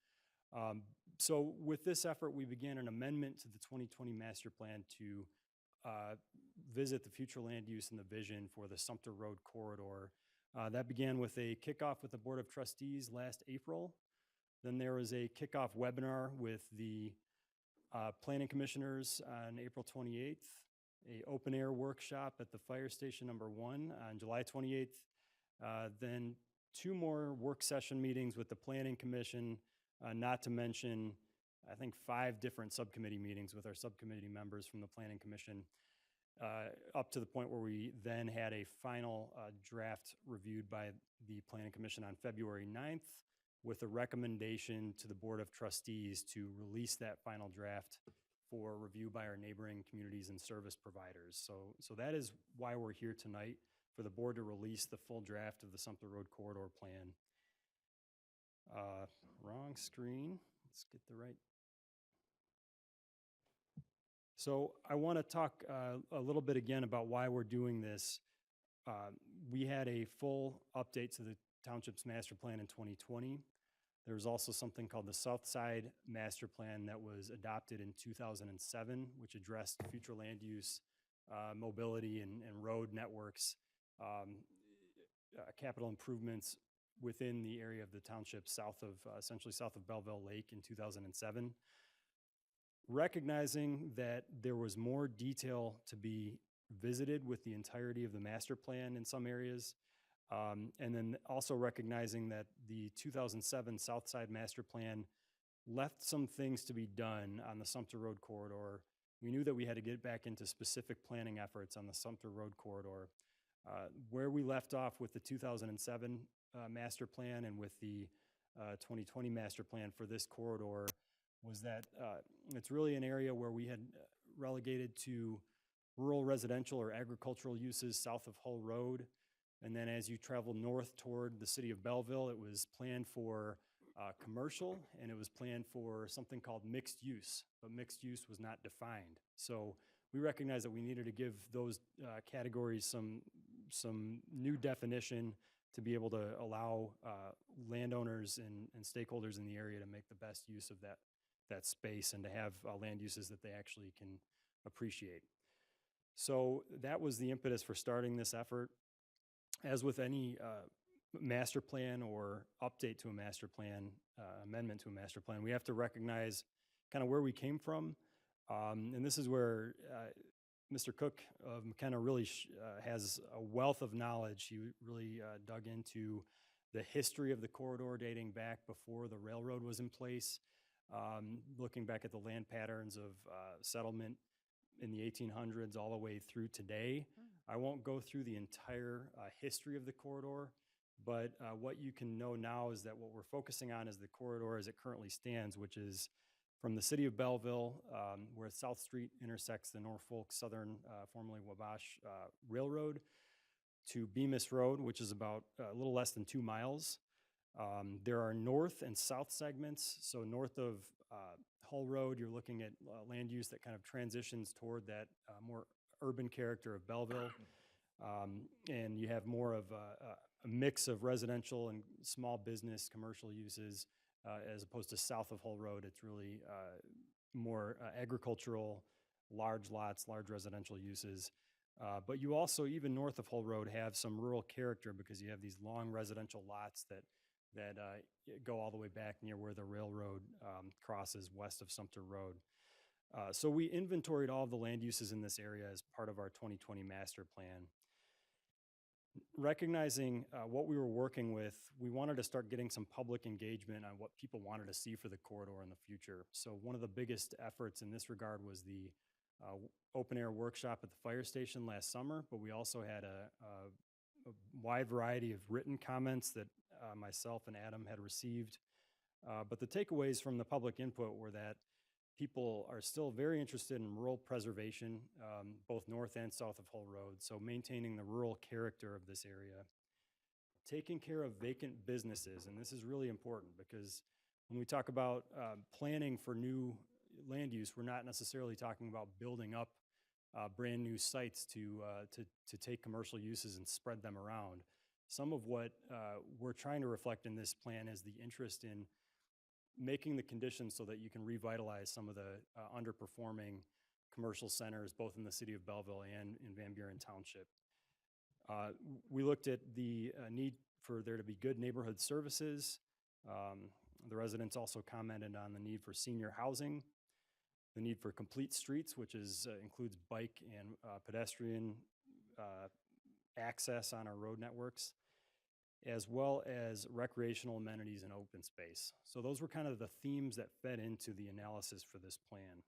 So with this effort, we began an amendment to the 2020 master plan to visit the future land use and the vision for the Sumter Road corridor. That began with a kickoff with the Board of Trustees last April. Then there was a kickoff webinar with the planning commissioners on April 28th, a open air workshop at the Fire Station number 1 on July 28th, then 2 more work session meetings with the Planning Commission, not to mention, I think, 5 different subcommittee meetings with our subcommittee members from the Planning Commission, up to the point where we then had a final draft reviewed by the Planning Commission on February 9th, with a recommendation to the Board of Trustees to release that final draft for review by our neighboring communities and service providers. So that is why we're here tonight, for the board to release the full draft of the Sumter Road Corridor Plan. Wrong screen. Let's get the right. So I want to talk a little bit again about why we're doing this. We had a full update to the township's master plan in 2020. There was also something called the South Side Master Plan that was adopted in 2007, which addressed future land use, mobility, and road networks, capital improvements within the area of the township south of, essentially south of Belleville Lake in 2007. Recognizing that there was more detail to be visited with the entirety of the master plan in some areas. And then also recognizing that the 2007 South Side Master Plan left some things to be done on the Sumter Road corridor. We knew that we had to get back into specific planning efforts on the Sumter Road corridor. Where we left off with the 2007 master plan and with the 2020 master plan for this corridor was that it's really an area where we had relegated to rural residential or agricultural uses south of Hull Road. And then as you travel north toward the city of Belleville, it was planned for commercial, and it was planned for something called mixed use, but mixed use was not defined. So we recognized that we needed to give those categories some new definition to be able to allow landowners and stakeholders in the area to make the best use of that space and to have land uses that they actually can appreciate. So that was the impetus for starting this effort. As with any master plan or update to a master plan, amendment to a master plan, we have to recognize kind of where we came from. And this is where Mr. Cook of McKenna really has a wealth of knowledge. He really dug into the history of the corridor dating back before the railroad was in place, looking back at the land patterns of settlement in the 1800s all the way through today. I won't go through the entire history of the corridor, but what you can know now is that what we're focusing on is the corridor as it currently stands, which is from the city of Belleville, where South Street intersects the Norfolk Southern, formerly Wabash Railroad, to Bemis Road, which is about a little less than 2 miles. There are north and south segments. So north of Hull Road, you're looking at land use that kind of transitions toward that more urban character of Belleville. And you have more of a mix of residential and small business commercial uses, as opposed to south of Hull Road. It's really more agricultural, large lots, large residential uses. But you also, even north of Hull Road, have some rural character because you have these long residential lots that go all the way back near where the railroad crosses west of Sumter Road. So we inventoried all of the land uses in this area as part of our 2020 master plan. Recognizing what we were working with, we wanted to start getting some public engagement on what people wanted to see for the corridor in the future. So one of the biggest efforts in this regard was the open air workshop at the fire station last summer, but we also had a wide variety of written comments that myself and Adam had received. But the takeaways from the public input were that people are still very interested in rural preservation, both north and south of Hull Road. So maintaining the rural character of this area, taking care of vacant businesses. And this is really important because when we talk about planning for new land use, we're not necessarily talking about building up brand new sites to take commercial uses and spread them around. Some of what we're trying to reflect in this plan is the interest in making the conditions so that you can revitalize some of the underperforming commercial centers, both in the city of Belleville and in Van Buren Township. We looked at the need for there to be good neighborhood services. The residents also commented on the need for senior housing, the need for complete streets, which includes bike and pedestrian access on our road networks, as well as recreational amenities and open space. So those were kind of the themes that fed into the analysis for this plan.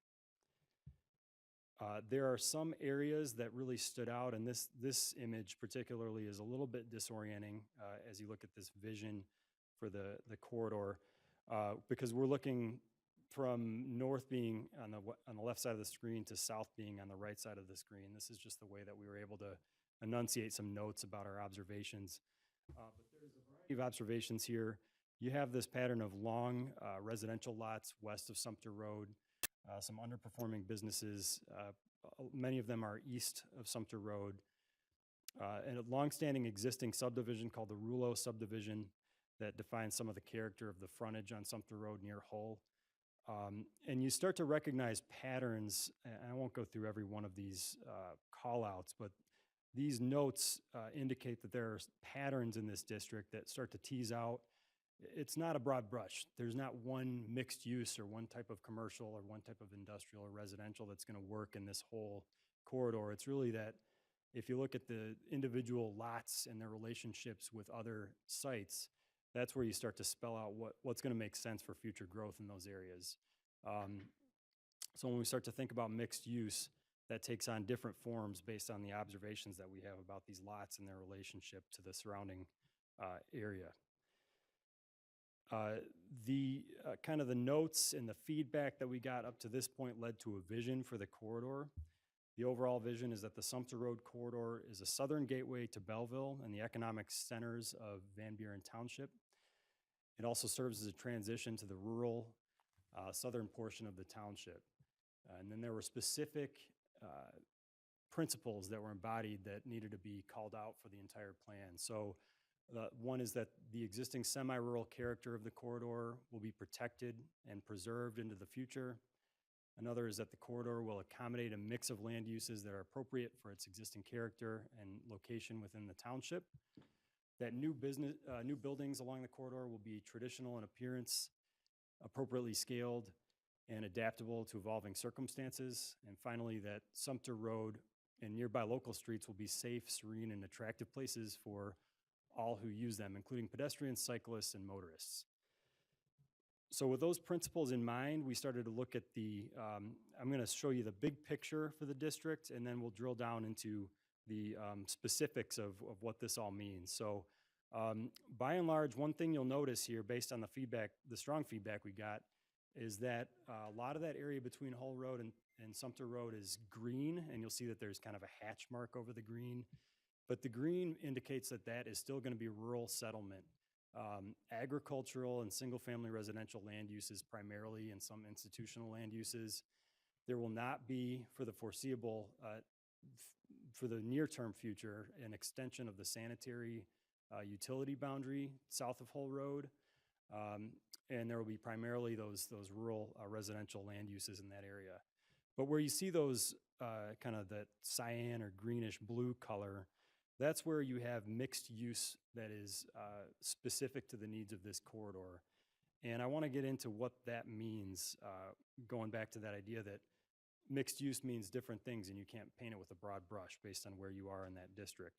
There are some areas that really stood out, and this image particularly is a little bit disorienting as you look at this vision for the corridor, because we're looking from north being on the left side of the screen to south being on the right side of the screen. This is just the way that we were able to enunciate some notes about our observations. But there's a variety of observations here. You have this pattern of long residential lots west of Sumter Road, some underperforming businesses. Many of them are east of Sumter Road, and a longstanding existing subdivision called the Rulo subdivision that defines some of the character of the frontage on Sumter Road near Hull. And you start to recognize patterns, and I won't go through every one of these call-outs, but these notes indicate that there are patterns in this district that start to tease out. It's not a broad brush. There's not one mixed use or one type of commercial or one type of industrial or residential that's going to work in this whole corridor. It's really that if you look at the individual lots and their relationships with other sites, that's where you start to spell out what's going to make sense for future growth in those areas. So when we start to think about mixed use, that takes on different forms based on the observations that we have about these lots and their relationship to the surrounding area. The kind of the notes and the feedback that we got up to this point led to a vision for the corridor. The overall vision is that the Sumter Road corridor is a southern gateway to Belleville and the economic centers of Van Buren Township. It also serves as a transition to the rural southern portion of the township. And then there were specific principles that were embodied that needed to be called out for the entire plan. So one is that the existing semi-rural character of the corridor will be protected and preserved into the future. Another is that the corridor will accommodate a mix of land uses that are appropriate for its existing character and location within the township. That new buildings along the corridor will be traditional in appearance, appropriately scaled, and adaptable to evolving circumstances. And finally, that Sumter Road and nearby local streets will be safe, serene, and attractive places for all who use them, including pedestrians, cyclists, and motorists. So with those principles in mind, we started to look at I'm going to show you the big picture for the district, and then we'll drill down into the specifics of what this all means. So by and large, one thing you'll notice here, based on the feedback, the strong feedback we got, is that a lot of that area between Hull Road and Sumter Road is green, and you'll see that there's kind of a hatch mark over the green. But the green indicates that that is still going to be rural settlement. Agricultural and single-family residential land uses primarily, and some institutional land uses. There will not be, for the foreseeable, for the near-term future, an extension of the sanitary utility boundary south of Hull Road. And there will be primarily those rural residential land uses in that area. But where you see those kind of that cyan or greenish blue color, that's where you have mixed use that is specific to the needs of this corridor. And I want to get into what that means, going back to that idea that mixed use means different things and you can't paint it with a broad brush based on where you are in that district.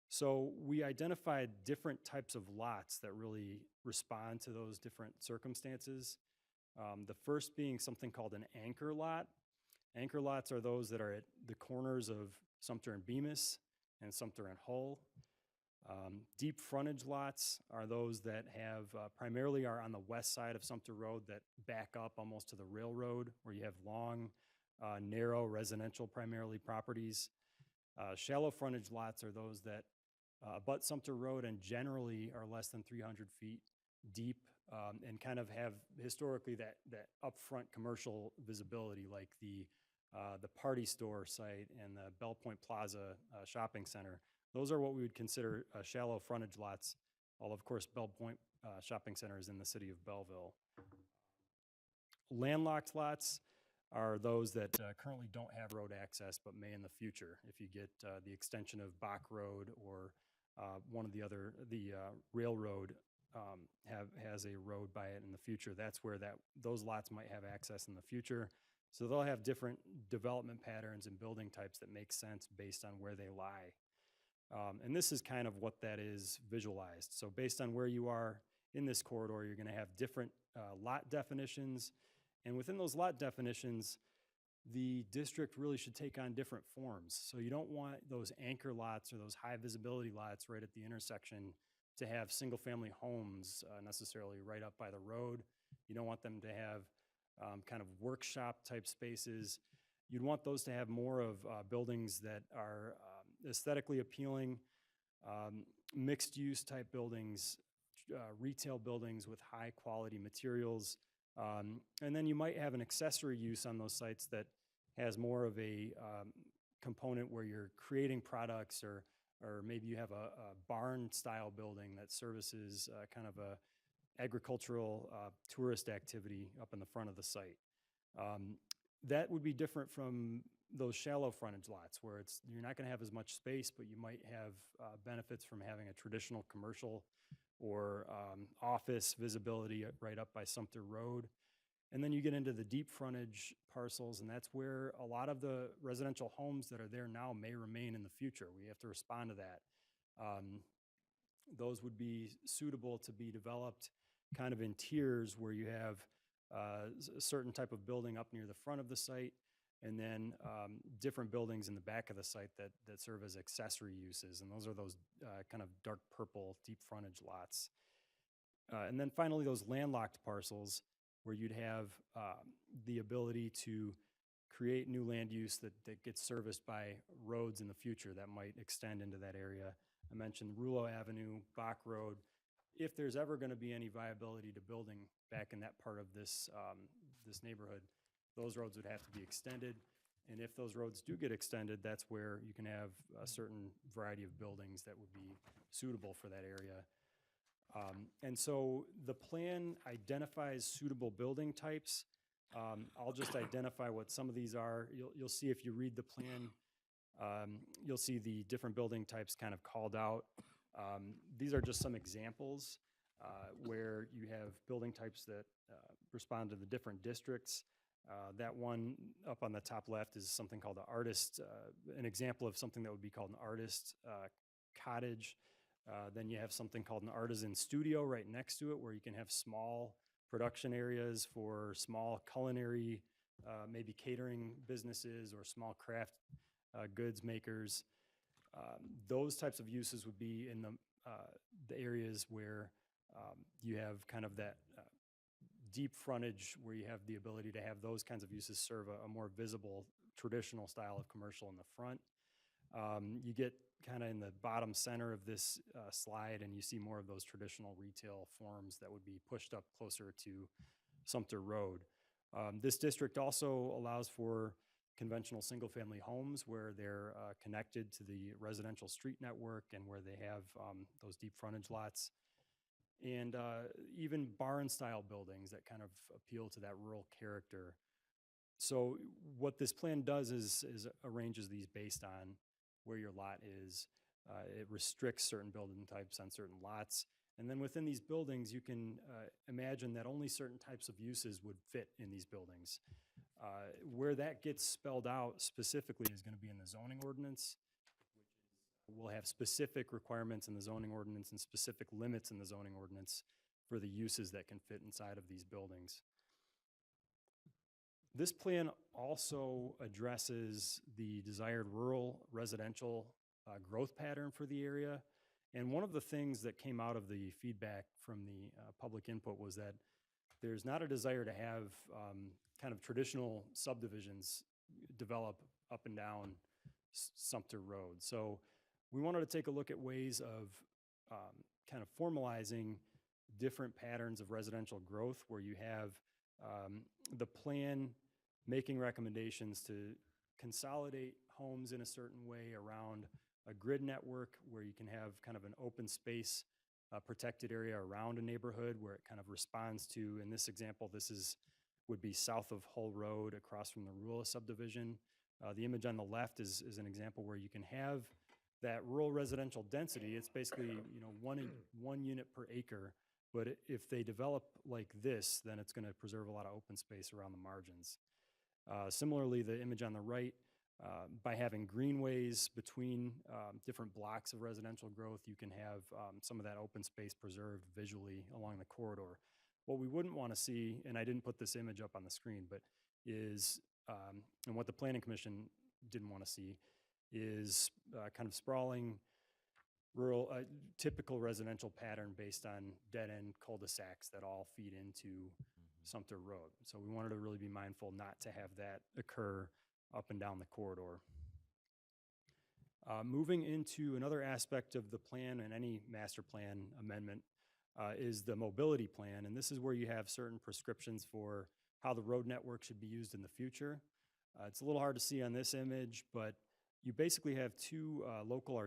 So we identified different types of lots that really respond to those different circumstances. The first being something called an anchor lot. Anchor lots are those that are at the corners of Sumter and Bemis and Sumter and Hull. Deep frontage lots are those that have primarily are on the west side of Sumter Road that back up almost to the railroad, where you have long, narrow residential primarily properties. Shallow frontage lots are those that abut Sumter Road and generally are less than 300 feet deep and kind of have historically that upfront commercial visibility, like the Party Store site and the Bell Point Plaza shopping center. Those are what we would consider shallow frontage lots. Although, of course, Bell Point shopping center is in the city of Belleville. Landlocked lots are those that currently don't have road access but may in the future. If you get the extension of Bach Road or one of the other, the railroad has a road by it in the future, that's where those lots might have access in the future. So they'll have different development patterns and building types that make sense based on where they lie. And this is kind of what that is visualized. So based on where you are in this corridor, you're going to have different lot definitions. And within those lot definitions, the district really should take on different forms. So you don't want those anchor lots or those high visibility lots right at the intersection to have single family homes necessarily right up by the road. You don't want them to have kind of workshop type spaces. You'd want those to have more of buildings that are aesthetically appealing, mixed use type buildings, retail buildings with high quality materials. And then you might have an accessory use on those sites that has more of a component where you're creating products, or maybe you have a barn style building that services kind of a agricultural tourist activity up in the front of the site. That would be different from those shallow frontage lots where you're not going to have as much space, but you might have benefits from having a traditional commercial or office visibility right up by Sumter Road. And then you get into the deep frontage parcels, and that's where a lot of the residential homes that are there now may remain in the future. We have to respond to that. Those would be suitable to be developed kind of in tiers where you have a certain type of building up near the front of the site, and then different buildings in the back of the site that serve as accessory uses. And those are those kind of dark purple deep frontage lots. And then finally, those landlocked parcels where you'd have the ability to create new land use that gets serviced by roads in the future that might extend into that area. I mentioned Rouleau Avenue, Bach Road. If there's ever going to be any viability to building back in that part of this, this neighborhood, those roads would have to be extended. And if those roads do get extended, that's where you can have a certain variety of buildings that would be suitable for that area. And so the plan identifies suitable building types. I'll just identify what some of these are. You'll see if you read the plan, you'll see the different building types kind of called out. These are just some examples where you have building types that respond to the different districts. That one up on the top left is something called an artist, an example of something that would be called an artist cottage. Then you have something called an artisan studio right next to it, where you can have small production areas for small culinary, maybe catering businesses or small craft goods makers. Those types of uses would be in the areas where you have kind of that deep frontage, where you have the ability to have those kinds of uses serve a more visible traditional style of commercial in the front. You get kind of in the bottom center of this slide, and you see more of those traditional retail forms that would be pushed up closer to Sumter Road. This district also allows for conventional single-family homes where they're connected to the residential street network and where they have those deep frontage lots. And even barn-style buildings that kind of appeal to that rural character. So what this plan does is arranges these based on where your lot is. It restricts certain building types on certain lots. And then within these buildings, you can imagine that only certain types of uses would fit in these buildings. Where that gets spelled out specifically is going to be in the zoning ordinance. We'll have specific requirements in the zoning ordinance and specific limits in the zoning ordinance for the uses that can fit inside of these buildings. This plan also addresses the desired rural residential growth pattern for the area. And one of the things that came out of the feedback from the public input was that there's not a desire to have kind of traditional subdivisions develop up and down Sumter Road. So we wanted to take a look at ways of kind of formalizing different patterns of residential growth, where you have the plan making recommendations to consolidate homes in a certain way around a grid network, where you can have kind of an open space protected area around a neighborhood where it kind of responds to, in this example, would be south of Hull Road across from the Rula subdivision. The image on the left is an example where you can have that rural residential density. It's basically, one unit per acre, but if they develop like this, then it's going to preserve a lot of open space around the margins. Similarly, the image on the right, by having greenways between different blocks of residential growth, you can have some of that open space preserved visually along the corridor. What we wouldn't want to see, and I didn't put this image up on the screen, but and what the Planning Commission didn't want to see, is kind of sprawling rural, typical residential pattern based on dead-end cul-de-sacs that all feed into Sumter Road. So we wanted to really be mindful not to have that occur up and down the corridor. Moving into another aspect of the plan and any master plan amendment is the mobility plan. And this is where you have certain prescriptions for how the road network should be used in the future. It's a little hard to see on this image, but you basically have two local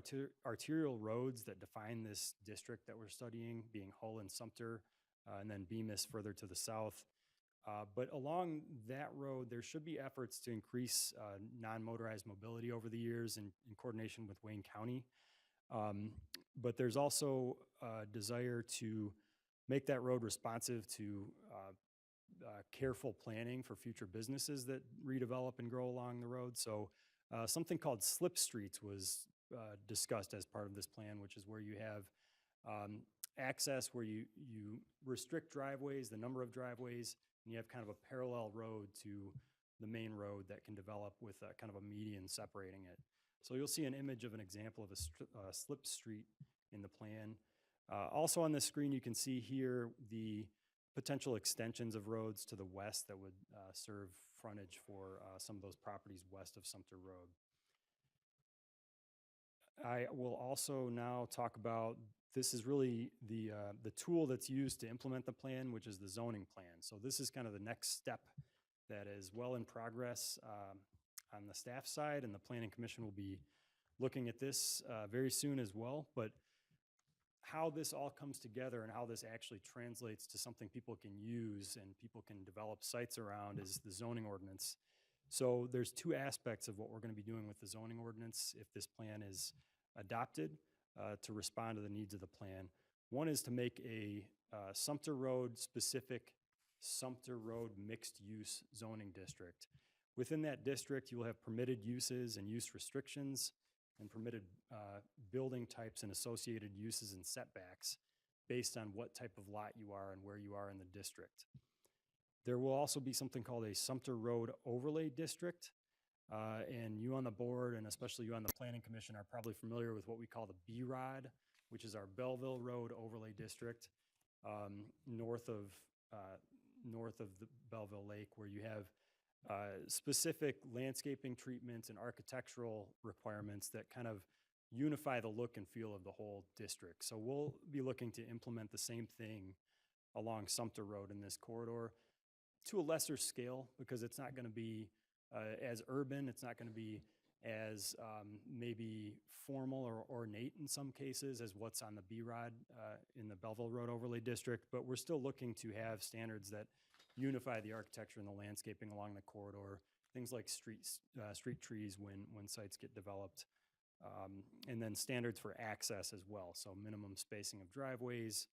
arterial roads that define this district that we're studying, being Hull and Sumter, and then Bemis further to the south. But along that road, there should be efforts to increase non-motorized mobility over the years in coordination with Wayne County. But there's also a desire to make that road responsive to careful planning for future businesses that redevelop and grow along the road. So something called slip streets was discussed as part of this plan, which is where you have access where you restrict driveways, the number of driveways, and you have kind of a parallel road to the main road that can develop with kind of a median separating it. So you'll see an image of an example of a slip street in the plan. Also on the screen, you can see here the potential extensions of roads to the west that would serve frontage for some of those properties west of Sumter Road. I will also now talk about, this is really the tool that's used to implement the plan, which is the zoning plan. So this is kind of the next step that is well in progress on the staff side, and the Planning Commission will be looking at this very soon as well. But how this all comes together and how this actually translates to something people can use and people can develop sites around is the zoning ordinance. So there's two aspects of what we're going to be doing with the zoning ordinance if this plan is adopted to respond to the needs of the plan. One is to make a Sumter Road specific Sumter Road mixed use zoning district. Within that district, you will have permitted uses and use restrictions and permitted building types and associated uses and setbacks based on what type of lot you are and where you are in the district. There will also be something called a Sumter Road Overlay District. And you on the board, and especially you on the Planning Commission, are probably familiar with what we call the B-ROD, which is our Belleville Road Overlay District, north of the Belleville Lake, where you have specific landscaping treatments and architectural requirements that kind of unify the look and feel of the whole district. So we'll be looking to implement the same thing along Sumter Road in this corridor to a lesser scale, because it's not going to be as urban, it's not going to be as maybe formal or ornate in some cases as what's on the B-ROD in the Belleville Road Overlay District, but we're still looking to have standards that unify the architecture and the landscaping along the corridor, things like street trees when sites get developed, and then standards for access as well, so minimum spacing of driveways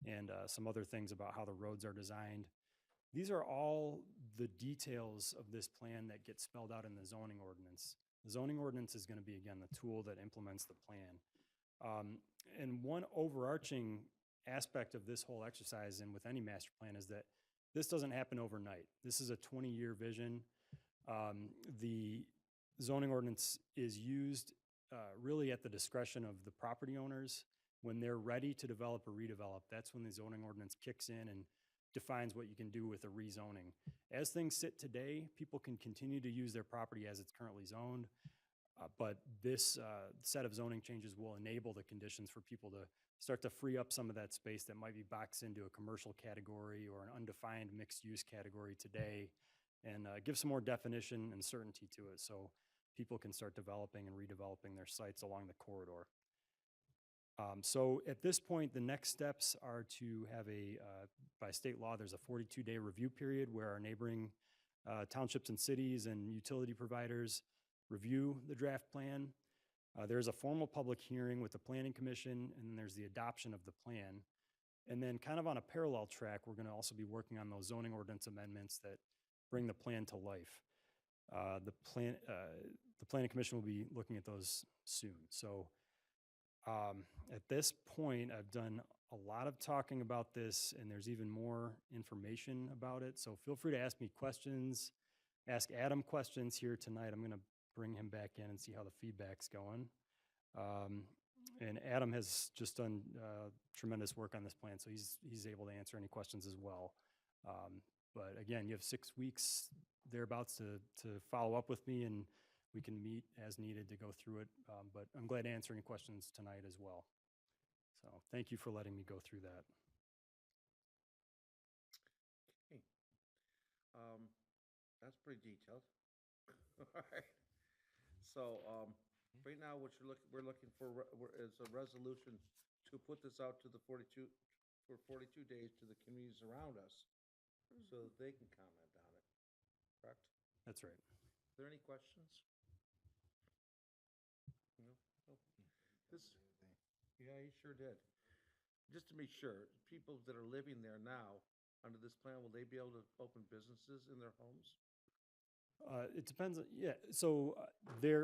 and some other things about how the roads are designed. These are all the details of this plan that get spelled out in the zoning ordinance. The zoning ordinance is going to be, again, the tool that implements the plan. And one overarching aspect of this whole exercise, and with any master plan, is that this doesn't happen overnight. This is a 20-year vision. The zoning ordinance is used really at the discretion of the property owners. When they're ready to develop or redevelop, that's when the zoning ordinance kicks in and defines what you can do with a rezoning. As things sit today, people can continue to use their property as it's currently zoned, but this set of zoning changes will enable the conditions for people to start to free up some of that space that might be boxed into a commercial category or an undefined mixed-use category today, and give some more definition and certainty to it so people can start developing and redeveloping their sites along the corridor. So at this point, the next steps are to have by state law, there's a 42-day review period where our neighboring townships and cities and utility providers review the draft plan. There's a formal public hearing with the Planning Commission, and then there's the adoption of the plan. And then kind of on a parallel track, we're going to also be working on those zoning ordinance amendments that bring the plan to life. The Planning Commission will be looking at those soon. So at this point, I've done a lot of talking about this, and there's even more information about it. So feel free to ask me questions, ask Adam questions here tonight. I'm going to bring him back in and see how the feedback's going. And Adam has just done tremendous work on this plan, so he's able to answer any questions as well. But again, you have 6 weeks thereabouts to follow up with me, and we can meet as needed to go through it. But I'm glad to answer any questions tonight as well. So thank you for letting me go through that. Okay. That's pretty detailed. All right. So right now, what we're looking for is a resolution to put this out to the 42 days to the communities around us, so that they can comment on it. Correct? That's right. Are there any questions? No? Yeah, he sure did. Just to be sure, people that are living there now under this plan, will they be able to open businesses in their homes? It depends, yeah,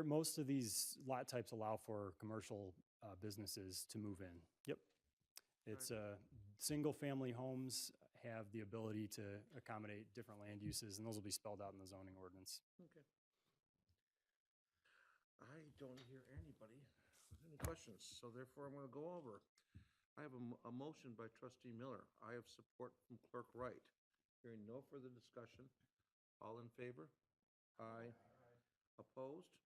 most of these lot types allow for commercial businesses to move in. Yep. It's, single-family homes have the ability to accommodate different land uses, and those will be spelled out in the zoning ordinance. Okay. I don't hear anybody with any questions, so therefore I'm going to go over. I have a motion by trustee Miller. I have support from clerk Wright. Hearing no further discussion. All in favor? Aye. Opposed?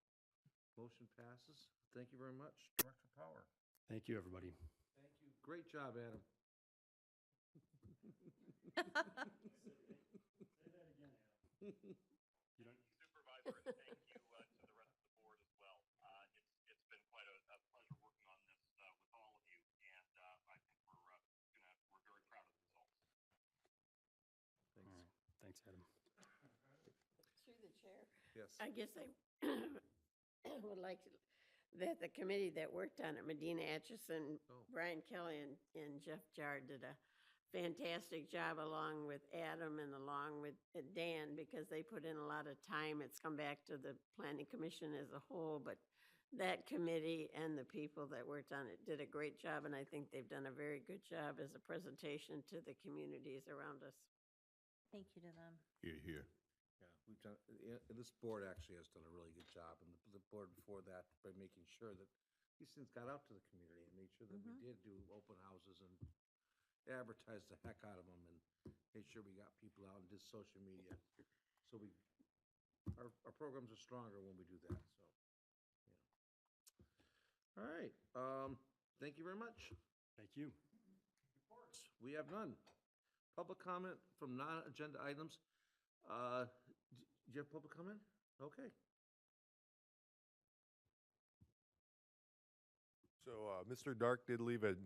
Motion passes. Thank you very much. Director Power. Thank you, everybody. Thank you. Great job, Adam. Supervisor, and thank you to the rest of the board as well. It's been quite a pleasure working on this with all of you, and I think we're very proud of the results. All right. Thanks, Adam. Through the chair. Yes. I guess I would like to, that the committee that worked on it, Medina Atchison, Oh. Brian Kelly, and Jeff Jard did a fantastic job along with Adam and along with Dan, because they put in a lot of time. It's come back to the planning commission as a whole, but that committee and the people that worked on it did a great job, and I think they've done a very good job as a presentation to the communities around us. Thank you to them. Here, here. Yeah, we've done, this board actually has done a really good job, and the board before that, by making sure that these things got out to the community and made sure that we did do open houses and advertised the heck out of them and made sure we got people out and did social media. So our programs are stronger when we do that, so, yeah. All right, thank you very much. Thank you. Reports, we have none. Public comment from non-agenda items. Do you have public comment? Okay. So Mr. Dark did leave a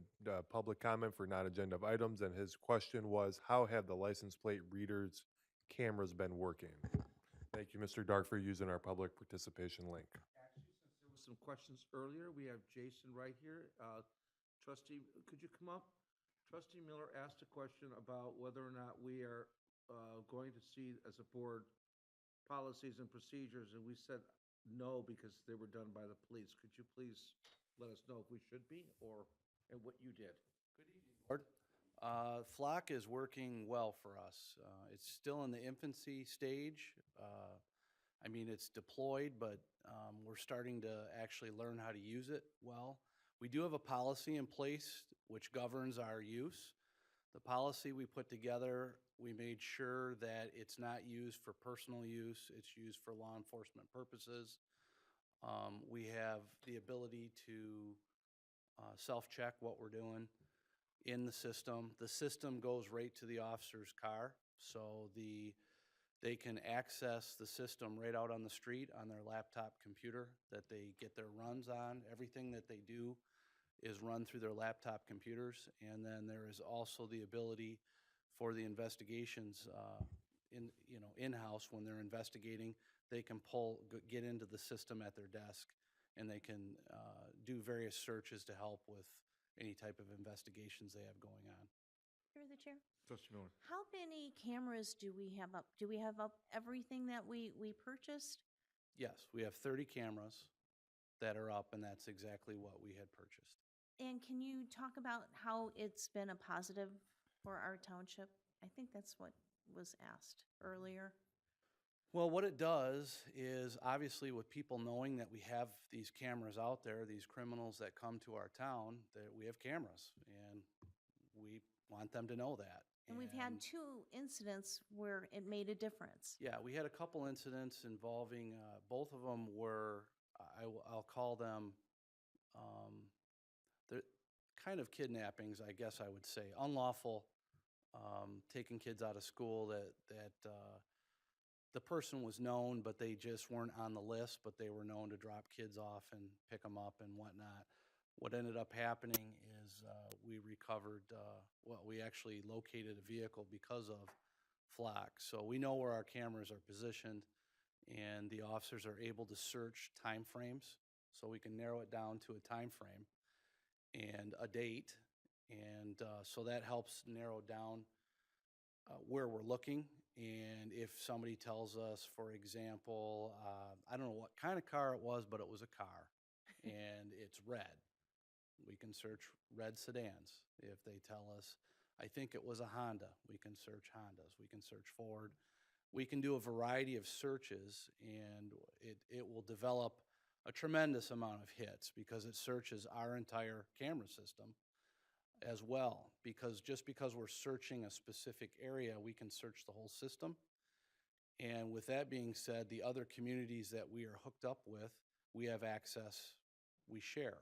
public comment for non-agenda items, and his question was, how have the license plate readers' cameras been working? Thank you, Mr. Dark, for using our public participation link. Actually, since there was some questions earlier, we have Jason right here. Trustee, could you come up? Trustee Miller asked a question about whether or not we are going to see, as a board, policies and procedures, and we said no, because they were done by the police. Could you please let us know if we should be, and what you did? Good evening, Board. Flock is working well for us. It's still in the infancy stage. I mean, it's deployed, but we're starting to actually learn how to use it well. We do have a policy in place which governs our use. The policy we put together, we made sure that it's not used for personal use. It's used for law enforcement purposes. We have the ability to self-check what we're doing in the system. The system goes right to the officer's car, so they can access the system right out on the street on their laptop computer that they get their runs on. Everything that they do is run through their laptop computers, and then there is also the ability for the investigations in-house when they're investigating. They can get into the system at their desk, and they can do various searches to help with any type of investigations they have going on. Through the chair. Trustee Miller. How many cameras do we have up? Do we have up everything that we purchased? Yes, we have 30 cameras that are up, and that's exactly what we had purchased. And can you talk about how it's been a positive for our township? I think that's what was asked earlier. Well, what it does is, obviously, with people knowing that we have these cameras out there, these criminals that come to our town, that we have cameras, and we want them to know that. And we've had 2 incidents where it made a difference. Yeah, we had a couple incidents involving, both of them were, I'll call them, they're kind of kidnappings, I guess I would say, unlawful, taking kids out of school that the person was known, but they just weren't on the list, but they were known to drop kids off and pick them up and whatnot. What ended up happening is we recovered, we actually located a vehicle because of Flock. So we know where our cameras are positioned, and the officers are able to search time frames, so we can narrow it down to a time frame and a date. And so that helps narrow down where we're looking. And if somebody tells us, for example, I don't know what kind of car it was, but it was a car and it's red, we can search red sedans. If they tell us, I think it was a Honda, we can search Hondas, we can search Ford. We can do a variety of searches, and it will develop a tremendous amount of hits because it searches our entire camera system as well. Because just because we're searching a specific area, we can search the whole system. And with that being said, the other communities that we are hooked up with, we have access, we share.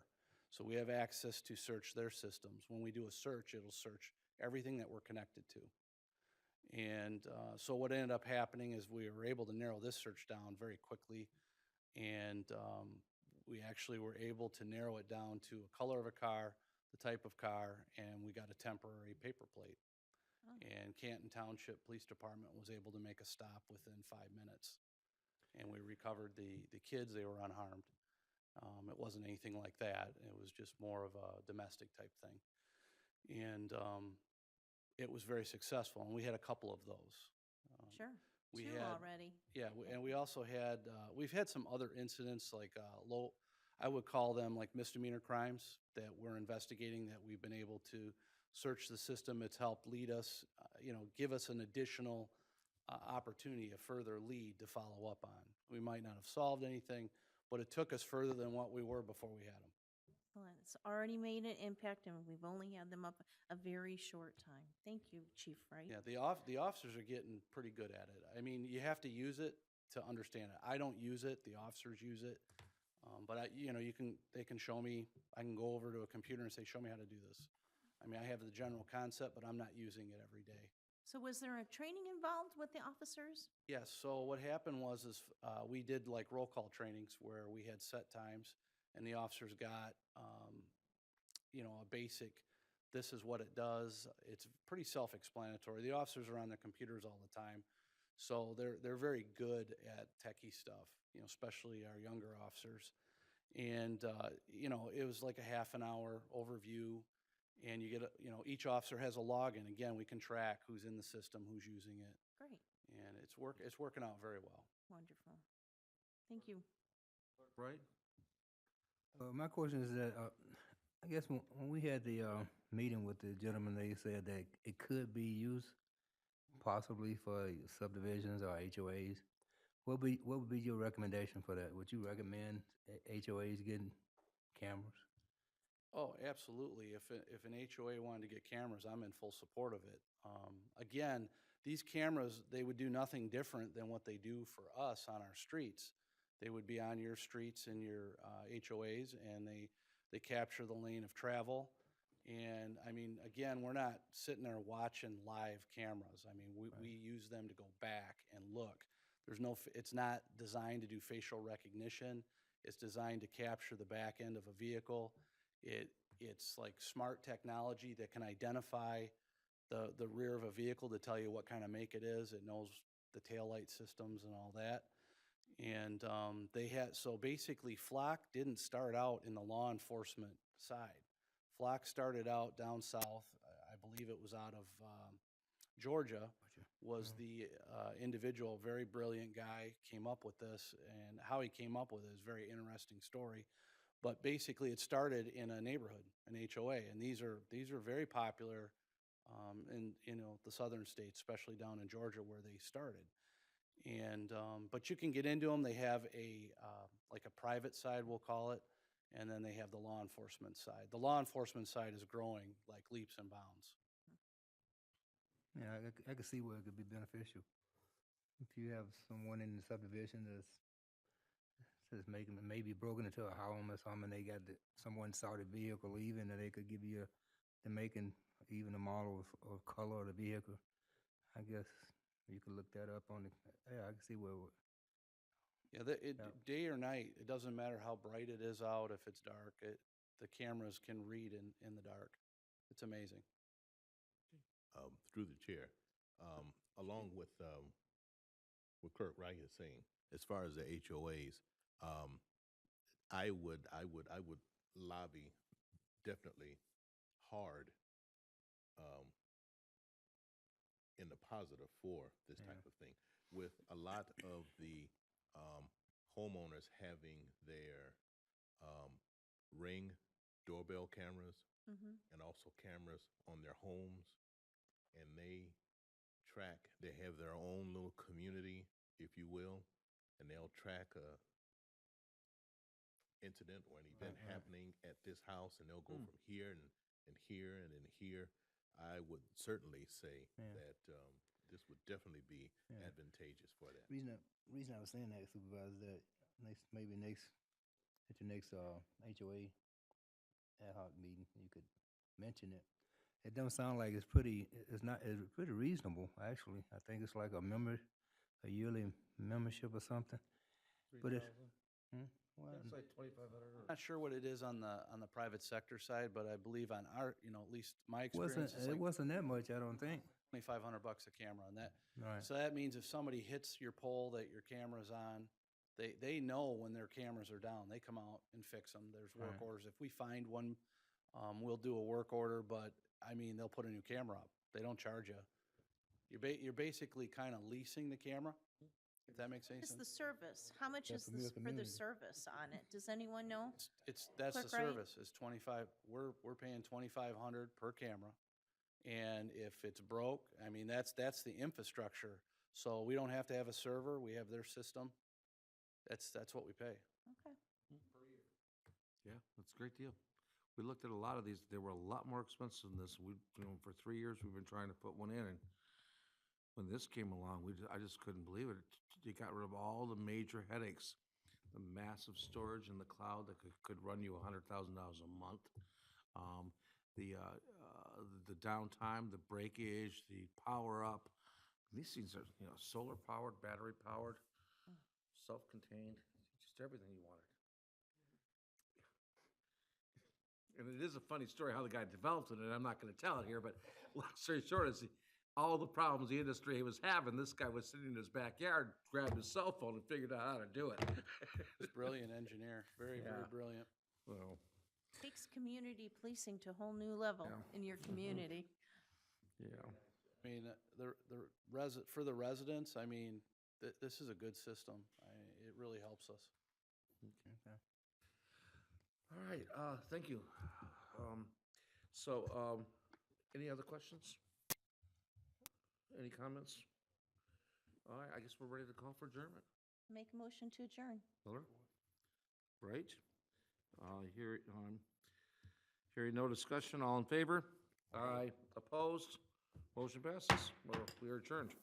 So we have access to search their systems. When we do a search, it'll search everything that we're connected to. And so what ended up happening is we were able to narrow this search down very quickly. And we actually were able to narrow it down to a color of a car, the type of car, and we got a temporary paper plate. Oh. And Canton Township Police Department was able to make a stop within 5 minutes. And we recovered the kids, they were unharmed. It wasn't anything like that. It was just more of a domestic type thing. And it was very successful, and we had a couple of those. Sure, we two had- already. Yeah, and we also had, we've had some other incidents like low, I would call them like misdemeanor crimes that we're investigating that we've been able to search the system. It's helped lead us, give us an additional opportunity, a further lead to follow up on. We might not have solved anything, but it took us further than what we were before we had them. Well, it's already made an impact, and we've only had them up a very short time. Thank you, Chief Wright. Yeah, the officers are getting pretty good at it. I mean, you have to use it to understand it. I don't use it, the officers use it. But they can show me, I can go over to a computer and say, show me how to do this. I mean, I have the general concept, but I'm not using it every day. So was there a training involved with the officers? Yes, so what happened was we did like roll call trainings where we had set times and the officers got, a basic, this is what it does. It's pretty self-explanatory. The officers are on their computers all the time. So they're very good at techie stuff, especially our younger officers. And, it was like a half an hour overview, and you get, each officer has a login. Again, we can track who's in the system, who's using it. Great, And it's working out very well. wonderful. Thank you. Right? My question is that, I guess when we had the meeting with the gentleman, they said that it could be used possibly for subdivisions or HOAs. What would be your recommendation for that? Would you recommend HOAs getting cameras? Oh, absolutely. If an HOA wanted to get cameras, I'm in full support of it. Again, these cameras, they would do nothing different than what they do for us on our streets. They would be on your streets and your HOAs, and they capture the lane of travel. And I mean, again, we're not sitting there watching live cameras. I mean, we use them to go back and look. It's not designed to do facial recognition. It's designed to capture the back end of a vehicle. It's like smart technology that can identify the rear of a vehicle to tell you what kind of make it is. It knows the taillight systems and all that. And so basically Flock didn't start out in the law enforcement side. Flock started out down south. I believe it was out of Georgia, was the individual, very brilliant guy, came up with this. And how he came up with it is a very interesting story. But basically it started in a neighborhood, an HOA, and these are very popular in the southern states, especially down in Georgia where they started. And but you can get into them. They have like a private side, we'll call it, and then they have the law enforcement side. The law enforcement side is growing like leaps and bounds. Yeah, I can see where it could be beneficial. If you have someone in the subdivision that's making maybe broken into a home or something, and they got someone saw the vehicle leaving, and they could give you the making, even the model or color of the vehicle. I guess you could look that up on the. Yeah, I can see where. Yeah, day or night, it doesn't matter how bright it is out. If it's dark, the cameras can read in the dark. It's amazing. Through the chair, along with what Clerk Wright is saying, as far as the HOAs, I would lobby definitely hard in the positive for this type of thing. With a lot of the homeowners having their Ring doorbell cameras Mhm. and also cameras on their homes, and they have their own little community, if you will, and they'll track a incident or an event happening at this house, and they'll go from here and here and then here. I would certainly say that this would definitely be advantageous for that. Reason I was saying that, Supervisor, that maybe at your next HOA ad hoc meeting, you could mention it. It don't sound like it's pretty reasonable, actually. I think it's like a yearly membership or something. But it's, well, It's like 2,500 Not sure what it is on the private sector side, but I believe on our, at least my experience, it's it like wasn't that much, I don't think. $2,500 a camera on that. Right. So that means if somebody hits your pole that your camera's on, they know when their cameras are down. They come out and fix them. There's work Right. orders. If we find one, we'll do a work order, but I mean, they'll put a new camera up. They don't charge you. You're basically kind of leasing the camera, if that makes any It's sense. the service. How much Yeah, is for this your for the community. service on it? Does anyone know? That's the Clerk Wright? service, is 25, we're paying 2,500 per camera. And if it's broke, I mean, that's the infrastructure. So we don't have to have a server, we have their system. That's what we pay. Okay. Yeah, that's a great deal. We looked at a lot of these, they were a lot more expensive than this. For 3 years, we've been trying to put one in, and when this came along, I just couldn't believe it. You got rid of all the major headaches, the massive storage in the cloud that could run you $100,000 a month. The downtime, the breakage, the power up. These things are, solar powered, battery powered, self-contained, just everything you wanted. And it is a funny story how the guy developed it, and I'm not going to tell it here, but long story short is all the problems the industry was having, this guy was sitting in his backyard, grabbed his cell phone and figured out how to do it. He's a brilliant engineer, very Yeah. brilliant. Well, Takes community policing to a whole new level in your community. yeah. I mean, for the residents, I mean, this is a good system. It really helps us. Okay. All right, thank you. Any other questions? Any comments? All right, I guess we're ready to call for adjournment. Make a motion to adjourn. Miller? Right. Hearing no discussion, all in favor? Aye. Opposed? Motion passes. We are adjourned.